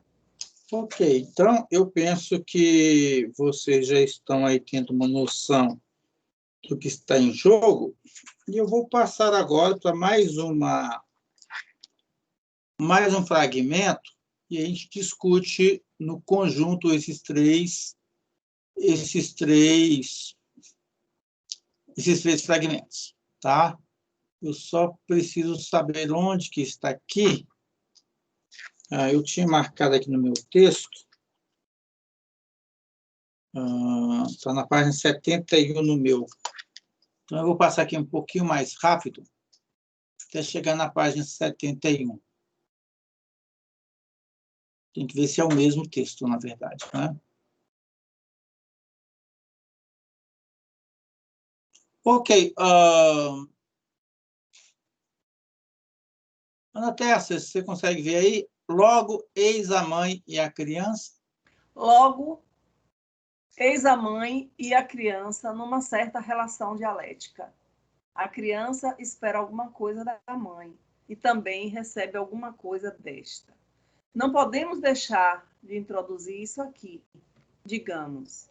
Ok, então eu penso que vocês já estão aí tendo uma noção do que está em jogo, e eu vou passar agora para mais um fragmento, e a gente discute no conjunto esses três esses 3 fragmentos, tá? Eu só preciso saber onde que está aqui. Eu tinha marcado aqui no meu texto. Está na página 71 no meu. Então, eu vou passar aqui um pouquinho mais rápido, até chegar na página 71. Tem que ver se é o mesmo texto, na verdade, né? Ok. Ana Tessa, você consegue ver aí? Logo, eis a mãe e a criança. Logo, eis a mãe e a criança numa certa relação dialética. A criança espera alguma coisa da mãe e também recebe alguma coisa desta. Não podemos deixar de introduzir isso aqui, digamos,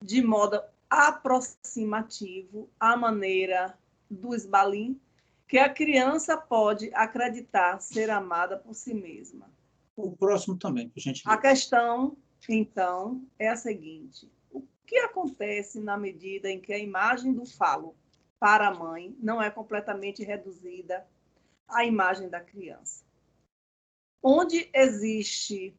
de modo aproximativo, à maneira do Sbalin, que a criança pode acreditar ser amada por si mesma. O próximo também, por gentileza. A questão, então, é a seguinte: o que acontece na medida em que a imagem do falo para a mãe não é completamente reduzida à imagem da criança? Onde existe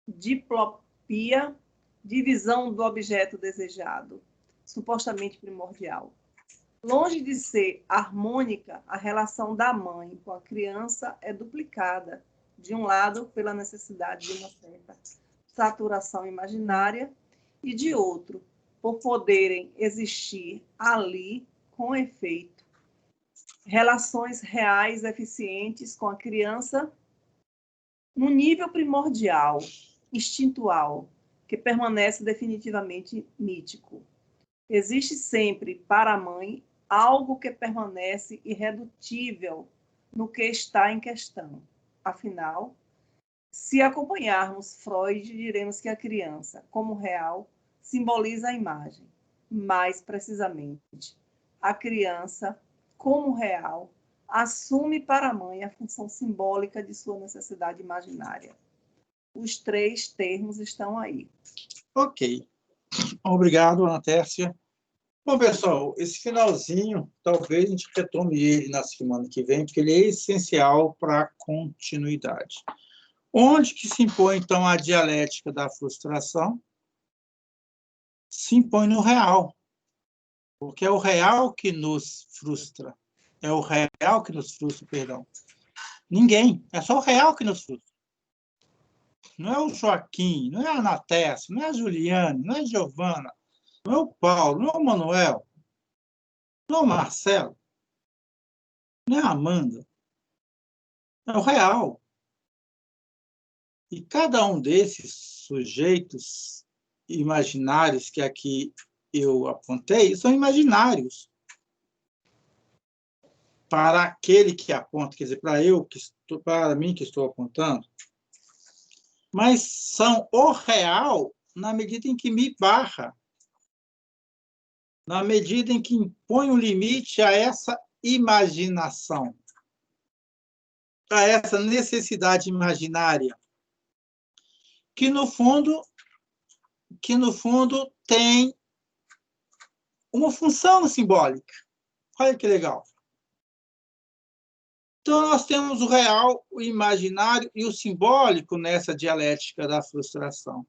diplopia, divisão do objeto desejado, supostamente primordial. Longe de ser harmônica, a relação da mãe com a criança é duplicada, de um lado, pela necessidade de uma certa saturação imaginária, e de outro, por poderem existir ali, com efeito, relações reais eficientes com a criança no nível primordial, instintual, que permanece definitivamente mítico. Existe sempre, para a mãe, algo que permanece irredutível no que está em questão. Afinal, se acompanharmos Freud, diremos que a criança, como real, simboliza a imagem. Mais precisamente, a criança, como real, assume para a mãe a função simbólica de sua necessidade imaginária. Os 3 termos estão aí. Ok. Obrigado, Ana Tércia. Bom, pessoal, esse finalzinho, talvez a gente retome ele na semana que vem, porque ele é essencial para a continuidade. Onde que se impõe, então, a dialética da frustração? Se impõe no real, porque é o real que nos frustra. É o real que nos frustra, perdão. Ninguém, é só o real que nos frustra. Não é o Joaquim, não é a Ana Tércia, não é a Juliane, não é a Giovana, não é o Paulo, não é o Manuel, não é o Marcelo, não é a Amanda. É o real. E cada um desses sujeitos imaginários que aqui eu apontei são imaginários para aquele que aponta, quer dizer, para mim que estou apontando, mas são o real na medida em que me barra, na medida em que impõe um limite a essa imaginação, a essa necessidade imaginária, que no fundo tem uma função simbólica. Olha que legal. Então, nós temos o real, o imaginário e o simbólico nessa dialética da frustração.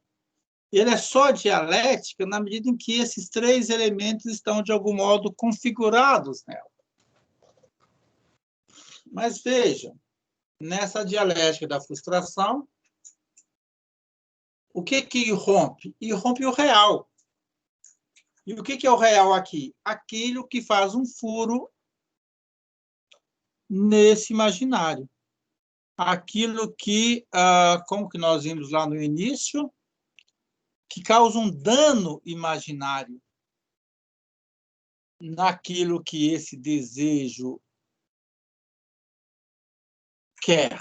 Ele é só dialética na medida em que esses 3 elementos estão, de algum modo, configurados nela. Mas vejam, nessa dialética da frustração, o que irrompe? Irrompe o real. E o que é o real aqui? Aquilo que faz um furo nesse imaginário. Aquilo que, como que nós vimos lá no início, que causa um dano imaginário naquilo que esse desejo quer.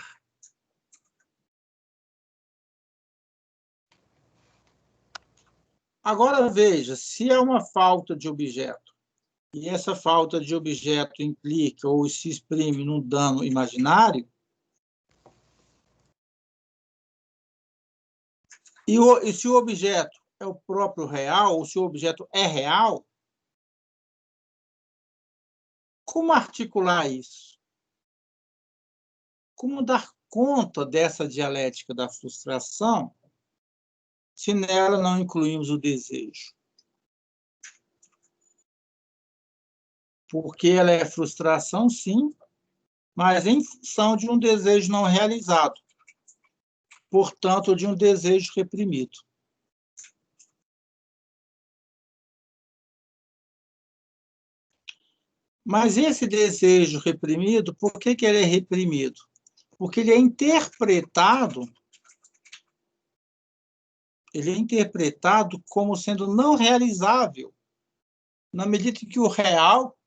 Agora, veja, se é uma falta de objeto, e essa falta de objeto implica ou se exprime num dano imaginário, e se o objeto é o próprio real, ou se o objeto é real, como articular isso? Como dar conta dessa dialética da frustração se nela não incluímos o desejo? Porque ela é frustração, sim, mas em função de um desejo não realizado, portanto, de um desejo reprimido. Mas esse desejo reprimido, por que ele é reprimido? Porque ele é interpretado como sendo não realizável, na medida em que o real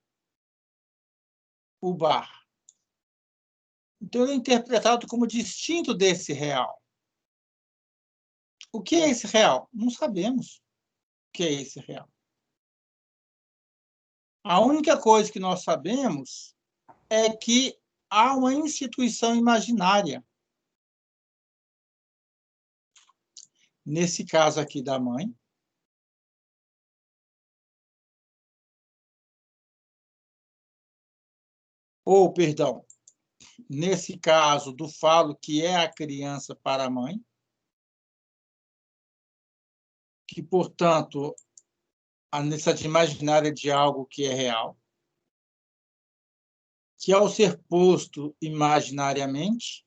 o barra. Então, ele é interpretado como distinto desse real. O que é esse real? Não sabemos o que é esse real. A única coisa que nós sabemos é que há uma instituição imaginária. Nesse caso aqui da mãe. Ou, perdão, nesse caso do falo, que é a criança para a mãe, que, portanto, a necessidade imaginária de algo que é real, que, ao ser posto imaginariamente,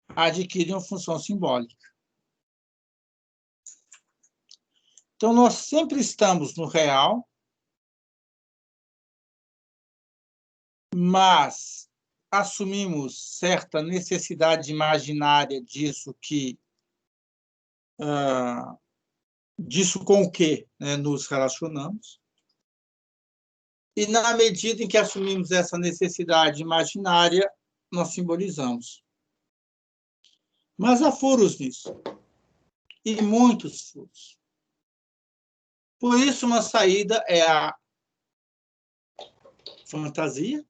adquire uma função simbólica. Então, nós sempre estamos no real, mas assumimos certa necessidade imaginária disso disso com o que, né, nos relacionamos. E, na medida em que assumimos essa necessidade imaginária, nós simbolizamos. Mas há furos nisso. E muitos furos. Por isso, uma saída é a fantasia.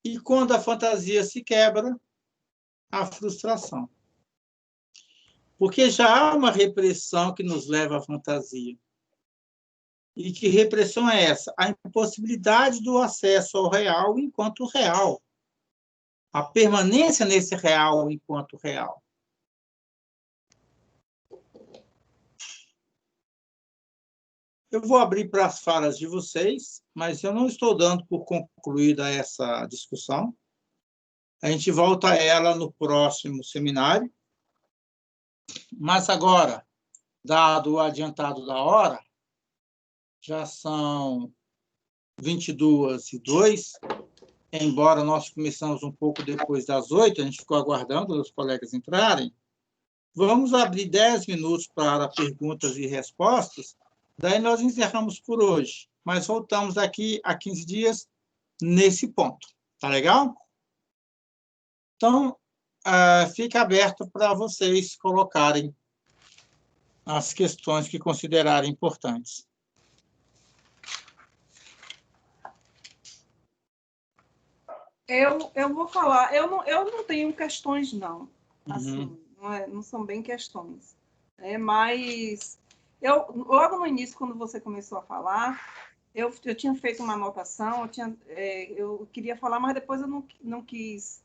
E, quando a fantasia se quebra, a frustração. Porque já há uma repressão que nos leva à fantasia. E que repressão é essa? A impossibilidade do acesso ao real enquanto real. A permanência nesse real enquanto real. Eu vou abrir para as falas de vocês, mas eu não estou dando por concluída essa discussão. A gente volta a ela no próximo seminário. Mas agora, dado o adiantado da hora, já são 22h02, embora nós começamos um pouco depois das 8h, a gente ficou aguardando os colegas entrarem. Vamos abrir 10 minutos para perguntas e respostas, daí nós encerramos por hoje, mas voltamos daqui a 15 dias nesse ponto. Tá legal? Então, fica aberto para vocês colocarem as questões que considerarem importantes. Eu vou falar, eu não tenho questões, não. Assim, não são bem questões. Mas logo no início, quando você começou a falar, eu tinha feito uma anotação, eu queria falar, mas depois eu não quis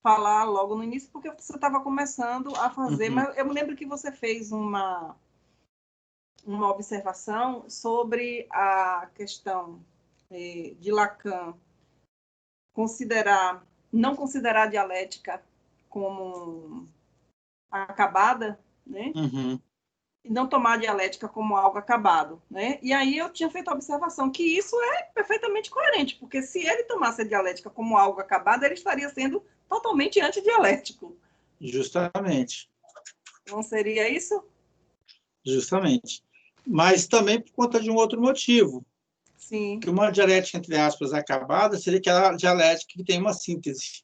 falar logo no início, porque você estava começando a fazer. Mas eu me lembro que você fez uma observação sobre a questão de Lacan não considerar a dialética como acabada, né? E não tomar a dialética como algo acabado, né? E aí eu tinha feito a observação que isso é perfeitamente coerente, porque se ele tomasse a dialética como algo acabado, ele estaria sendo totalmente antidialético. Justamente. Não seria isso? Justamente. Mas também por conta de um outro motivo. Sim. Que uma dialética, entre aspas, acabada, seria aquela dialética que tem uma síntese.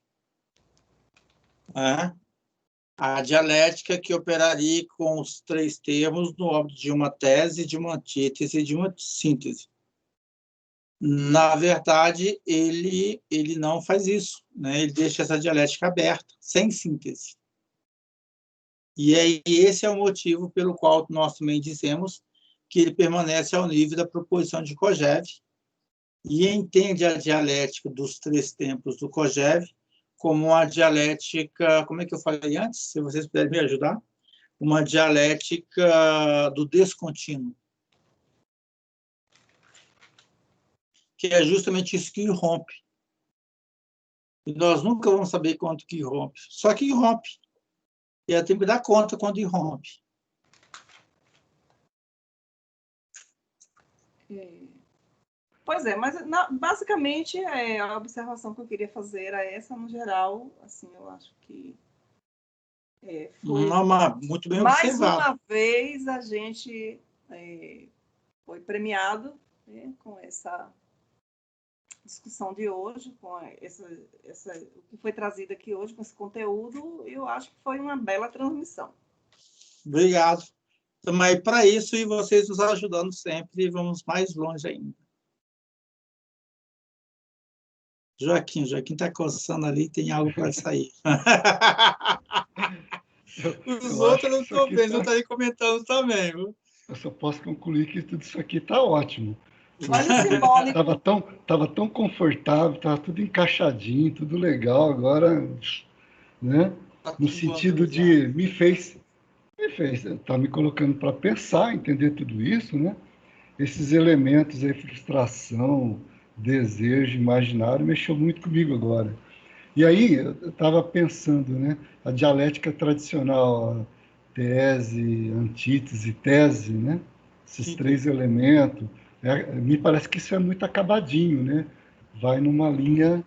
A dialética que operaria com os 3 termos no âmbito de uma tese, de uma antítese e de uma síntese. Na verdade, ele não faz isso, né? Ele deixa essa dialética aberta, sem síntese. E esse é o motivo pelo qual nós também dizemos que ele permanece ao nível da proposição de Kojève, e entende a dialética dos três tempos do Kojève como uma dialética, como é que eu falei antes? Se vocês puderem me ajudar, uma dialética do descontínuo, que é justamente isso que irrompe. E nós nunca vamos saber quanto que irrompe, só que irrompe. E ela tem que dar conta quando irrompe. Pois é, mas basicamente a observação que eu queria fazer era essa, no geral, assim, eu acho que foi muito bem mais observado. uma vez a gente foi premiado, né, com essa discussão de hoje, com o que foi trazido aqui hoje, com esse conteúdo, eu acho que foi uma bela transmissão. Obrigado. Também para isso, e vocês nos ajudando sempre, vamos mais longe ainda. Joaquim está coçando ali, tem algo para sair. Os outros não estão vendo, não estão aí comentando também. Viu? Eu só posso concluir que tudo isso aqui está ótimo. Olha o simbólico. Tava tão confortável, estava tudo encaixadinho, tudo legal. Agora, né? No sentido de me fez, está me colocando para pensar, entender tudo isso, né? Esses elementos aí, frustração, desejo, imaginário, mexeu muito comigo agora. E aí, eu estava pensando, né? A dialética tradicional, a tese, antítese, tese, né? Esses três elementos, me parece que isso é muito acabadinho, né? Vai numa linha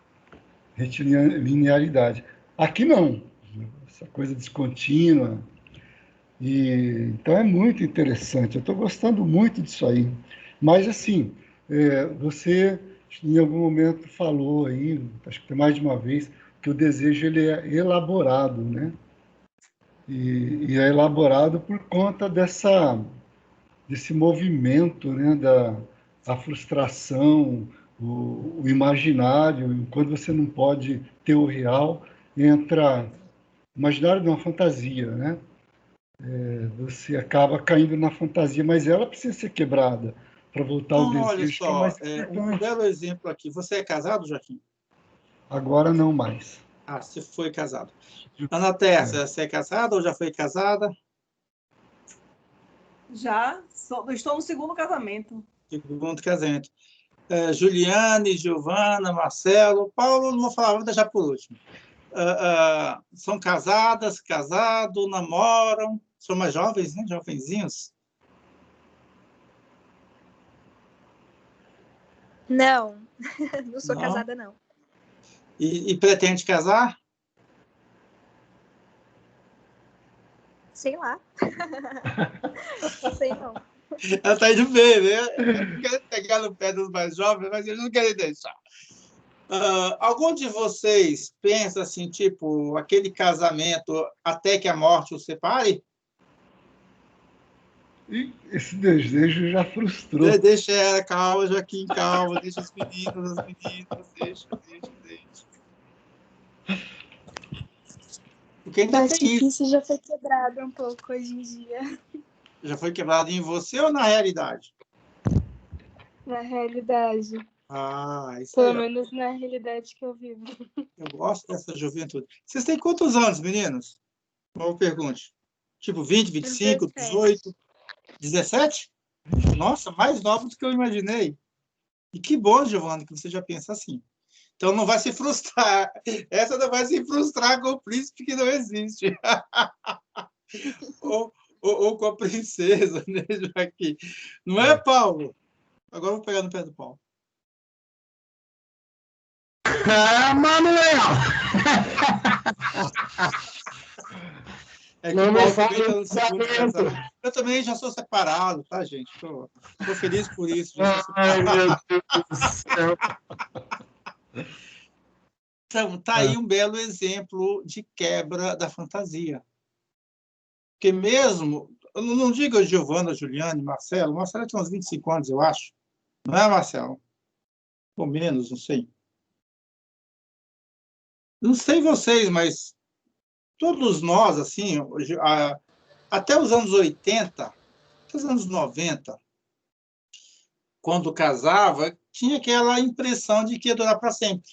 linearidade. Aqui não, essa coisa descontínua. Então é muito interessante, eu estou gostando muito disso aí. Mas, assim, você em algum momento falou aí, acho que tem mais de uma vez, que o desejo ele é elaborado, né? E é elaborado por conta desse movimento, né? Da frustração, o imaginário. Quando você não pode ter o real, entra o imaginário de uma fantasia, né? Você acaba caindo na fantasia, mas ela precisa ser quebrada para voltar ao desejo. Olha só, que é mais um belo exemplo aqui. Você é casado, Joaquim? Agora não mais. Ah, você foi casado. Ana Tércia, você é casada ou já foi casada? Já, estou no segundo casamento. Segundo casamento. Juliane, Giovana, Marcelo, Paulo, não vou falar, vou deixar por último. São casadas, casados, namoram, são mais jovens, né? Jovenzinhos? Não, não sou casada, não. E pretende casar? Sei lá. Não sei, não. Ela está indo bem, né? Não quer pegar no pé dos mais jovens, mas eles não querem deixar. Algum de vocês pensa assim, tipo, aquele casamento até que a morte os separe? E esse desejo já frustrou. Deixa ela, calma, Joaquim, calma, deixa as meninas, deixa. Porque ainda mas difícil já foi quebrado um pouco hoje em dia. Já foi quebrado em você ou na realidade? Na realidade. Isso Pelo aí, menos na realidade que eu vivo. Eu gosto dessa juventude. Vocês têm quantos anos, meninos? Boa pergunta. Tipo, 20, 25, 18, 17? Nossa, mais novos do que eu imaginei. E que bom, Giovana, que você já pensa assim. Então não vai se frustrar. Essa não vai se frustrar com o príncipe que não existe. ou com a princesa, né, Joaquim? Não é, Paulo? Agora eu vou pegar no pé do Paulo. Manuel! É que o Paulo também está no segundo casamento. Eu também já sou separado, tá, gente? Estou feliz por isso. Ai, meu Deus do céu. Então, está aí um belo exemplo de quebra da fantasia. Porque mesmo, eu não digo Giovana, Juliane, Marcelo tem uns 25 anos, eu acho. Não é, Marcelo? Ou menos, não sei. Não sei vocês, mas todos nós, assim, até os anos 80, até os anos 90, quando casava, tinha aquela impressão de que ia durar para sempre.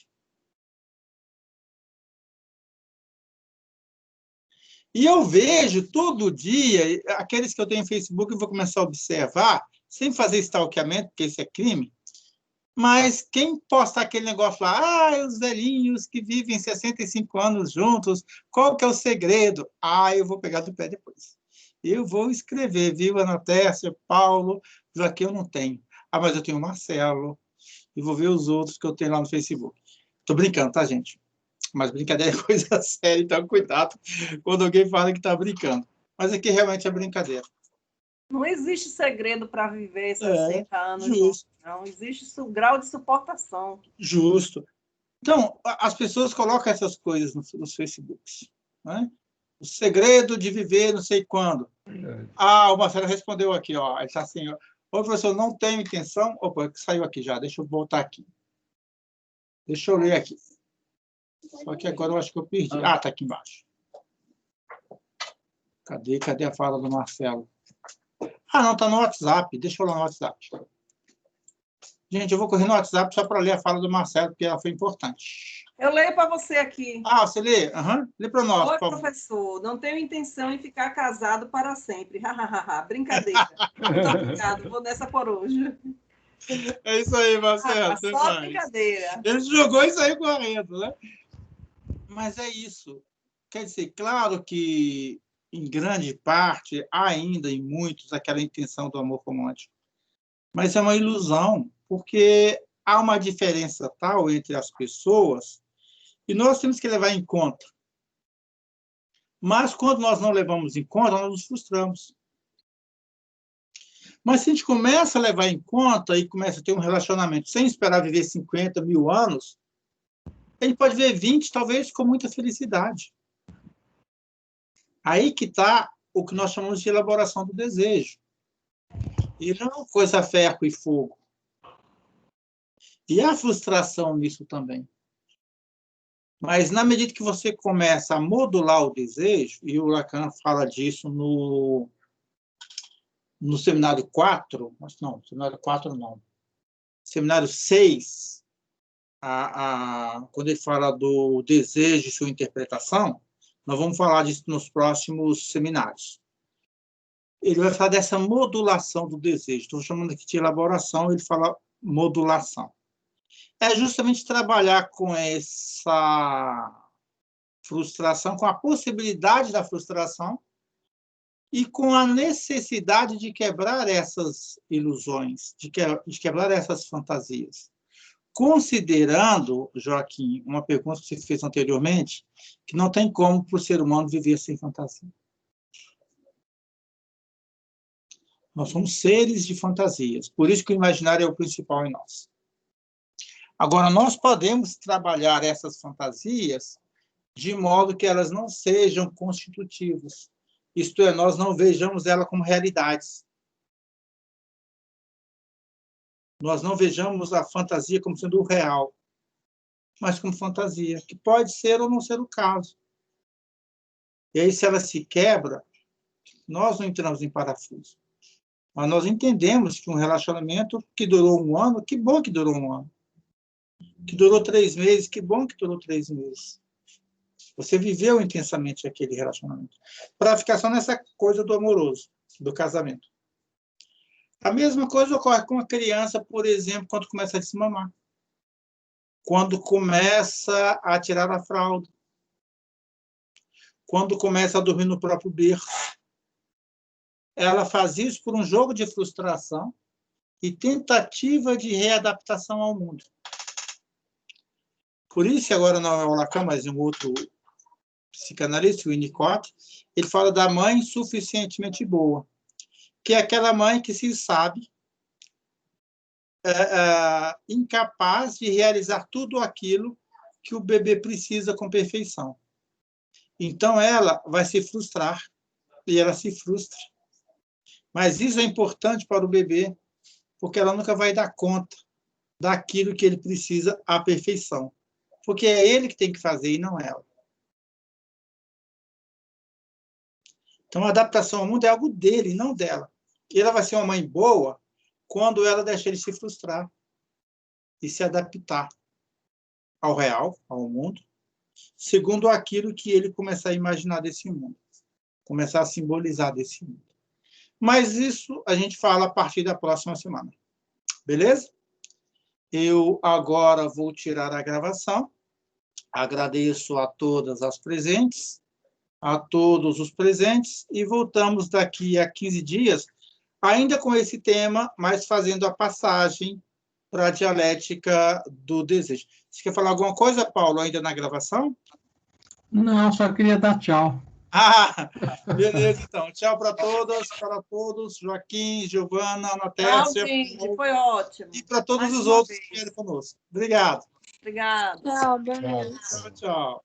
E eu vejo todo dia, aqueles que eu tenho no Facebook, eu vou começar a observar, sem fazer stalkeamento, porque isso é crime, mas quem posta aquele negócio lá, os velhinhos que vivem 65 anos juntos, qual que é o segredo? Eu vou pegar do pé depois. Eu vou escrever, viu, Ana Tércia, Paulo, Joaquim eu não tenho. Mas eu tenho o Marcelo, e vou ver os outros que eu tenho lá no Facebook. Estou brincando, tá, gente? Mas brincadeira é coisa séria, então cuidado quando alguém fala que está brincando. Mas aqui realmente é brincadeira. Não existe segredo para viver 60 anos. Justo. Não existe grau de suportação. Justo. Então, as pessoas colocam essas coisas nos Facebooks. Né? O segredo de viver não sei quando. O Marcelo respondeu aqui. Ó, ele está assim, ó, professor, não tenho intenção... Opa, saiu aqui já, deixa eu voltar aqui. Deixa eu ler aqui. Só que agora eu acho que eu perdi. Está aqui embaixo. Cadê a fala do Marcelo? Não, está no WhatsApp. Deixa eu ler no WhatsApp. Gente, eu vou correr no WhatsApp só para ler a fala do Marcelo, porque ela foi importante. Eu leio para você aqui. Você lê? Lê para nós, Oi, por favor. professor. Não tenho intenção em ficar casado para sempre. Brincadeira. Muito obrigado. Vou nessa por hoje. É isso aí, Marcelo. Só brincadeira. Ele jogou isso aí correndo, né? Mas é isso. Quer dizer, claro que, em grande parte, há ainda em muitos aquela intenção do amor romântico. Mas é uma ilusão, porque há uma diferença tal entre as pessoas e nós temos que levar em conta. Mas, quando nós não levamos em conta, nós nos frustramos. Mas, se a gente começa a levar em conta e começa a ter um relacionamento sem esperar viver 50 mil anos, ele pode ver 20, talvez, com muita felicidade. Aí que está o que nós chamamos de elaboração do desejo. E não coisa ferro e fogo. E há frustração nisso também. Mas, na medida que você começa a modular o desejo, e o Lacan fala disso no seminário 4, não, seminário 4 não. Seminário 6, quando ele fala do desejo e sua interpretação, nós vamos falar disso nos próximos seminários. Ele vai falar dessa modulação do desejo. Estou chamando aqui de elaboração, ele fala modulação. É justamente trabalhar com essa frustração, com a possibilidade da frustração e com a necessidade de quebrar essas ilusões, de quebrar essas fantasias. Considerando, Joaquim, uma pergunta que você fez anteriormente, que não tem como para o ser humano viver sem fantasia. Nós somos seres de fantasias, por isso que o imaginário é o principal em nós. Agora, nós podemos trabalhar essas fantasias de modo que elas não sejam constitutivas. Isto é, nós não vejamos ela como realidades. Nós não vejamos a fantasia como sendo o real, mas como fantasia, que pode ser ou não ser o caso. E aí, se ela se quebra, nós não entramos em parafuso. Mas nós entendemos que um relacionamento que durou 1 ano, que bom que durou 1 ano. Que durou 3 meses, que bom que durou 3 meses. Você viveu intensamente aquele relacionamento. Para ficar só nessa coisa do amoroso, do casamento. A mesma coisa ocorre com a criança, por exemplo, quando começa a desmamar. Quando começa a tirar a fralda. Quando começa a dormir no próprio berço. Ela faz isso por um jogo de frustração e tentativa de readaptação ao mundo. Por isso, agora não é o Lacan, mas um outro psicanalista, o Winnicott, ele fala da mãe suficientemente boa, que é aquela mãe que se sabe incapaz de realizar tudo aquilo que o bebê precisa com perfeição. Então, ela vai se frustrar, e ela se frustra. Mas isso é importante para o bebê, porque ela nunca vai dar conta daquilo que ele precisa à perfeição. Porque é ele que tem que fazer e não ela. Então, a adaptação ao mundo é algo dele, não dela. E ela vai ser uma mãe boa quando ela deixa ele se frustrar e se adaptar ao real, ao mundo, segundo aquilo que ele começar a imaginar desse mundo, começar a simbolizar desse mundo. Mas isso a gente fala a partir da próxima semana. Beleza? Eu agora vou tirar a gravação. Agradeço a todas as presentes, a todos os presentes, e voltamos daqui a 15 dias, ainda com esse tema, mas fazendo a passagem para a dialética do desejo. Você quer falar alguma coisa, Paulo, ainda na gravação? Não, só queria dar tchau. Beleza, então. Tchau para todas, para todos. Joaquim, Giovana, Ana Tércia. Tchau, foi ótimo. E para todos os outros que vieram conosco. Obrigado. Obrigada. Tchau, boa noite. Tchau.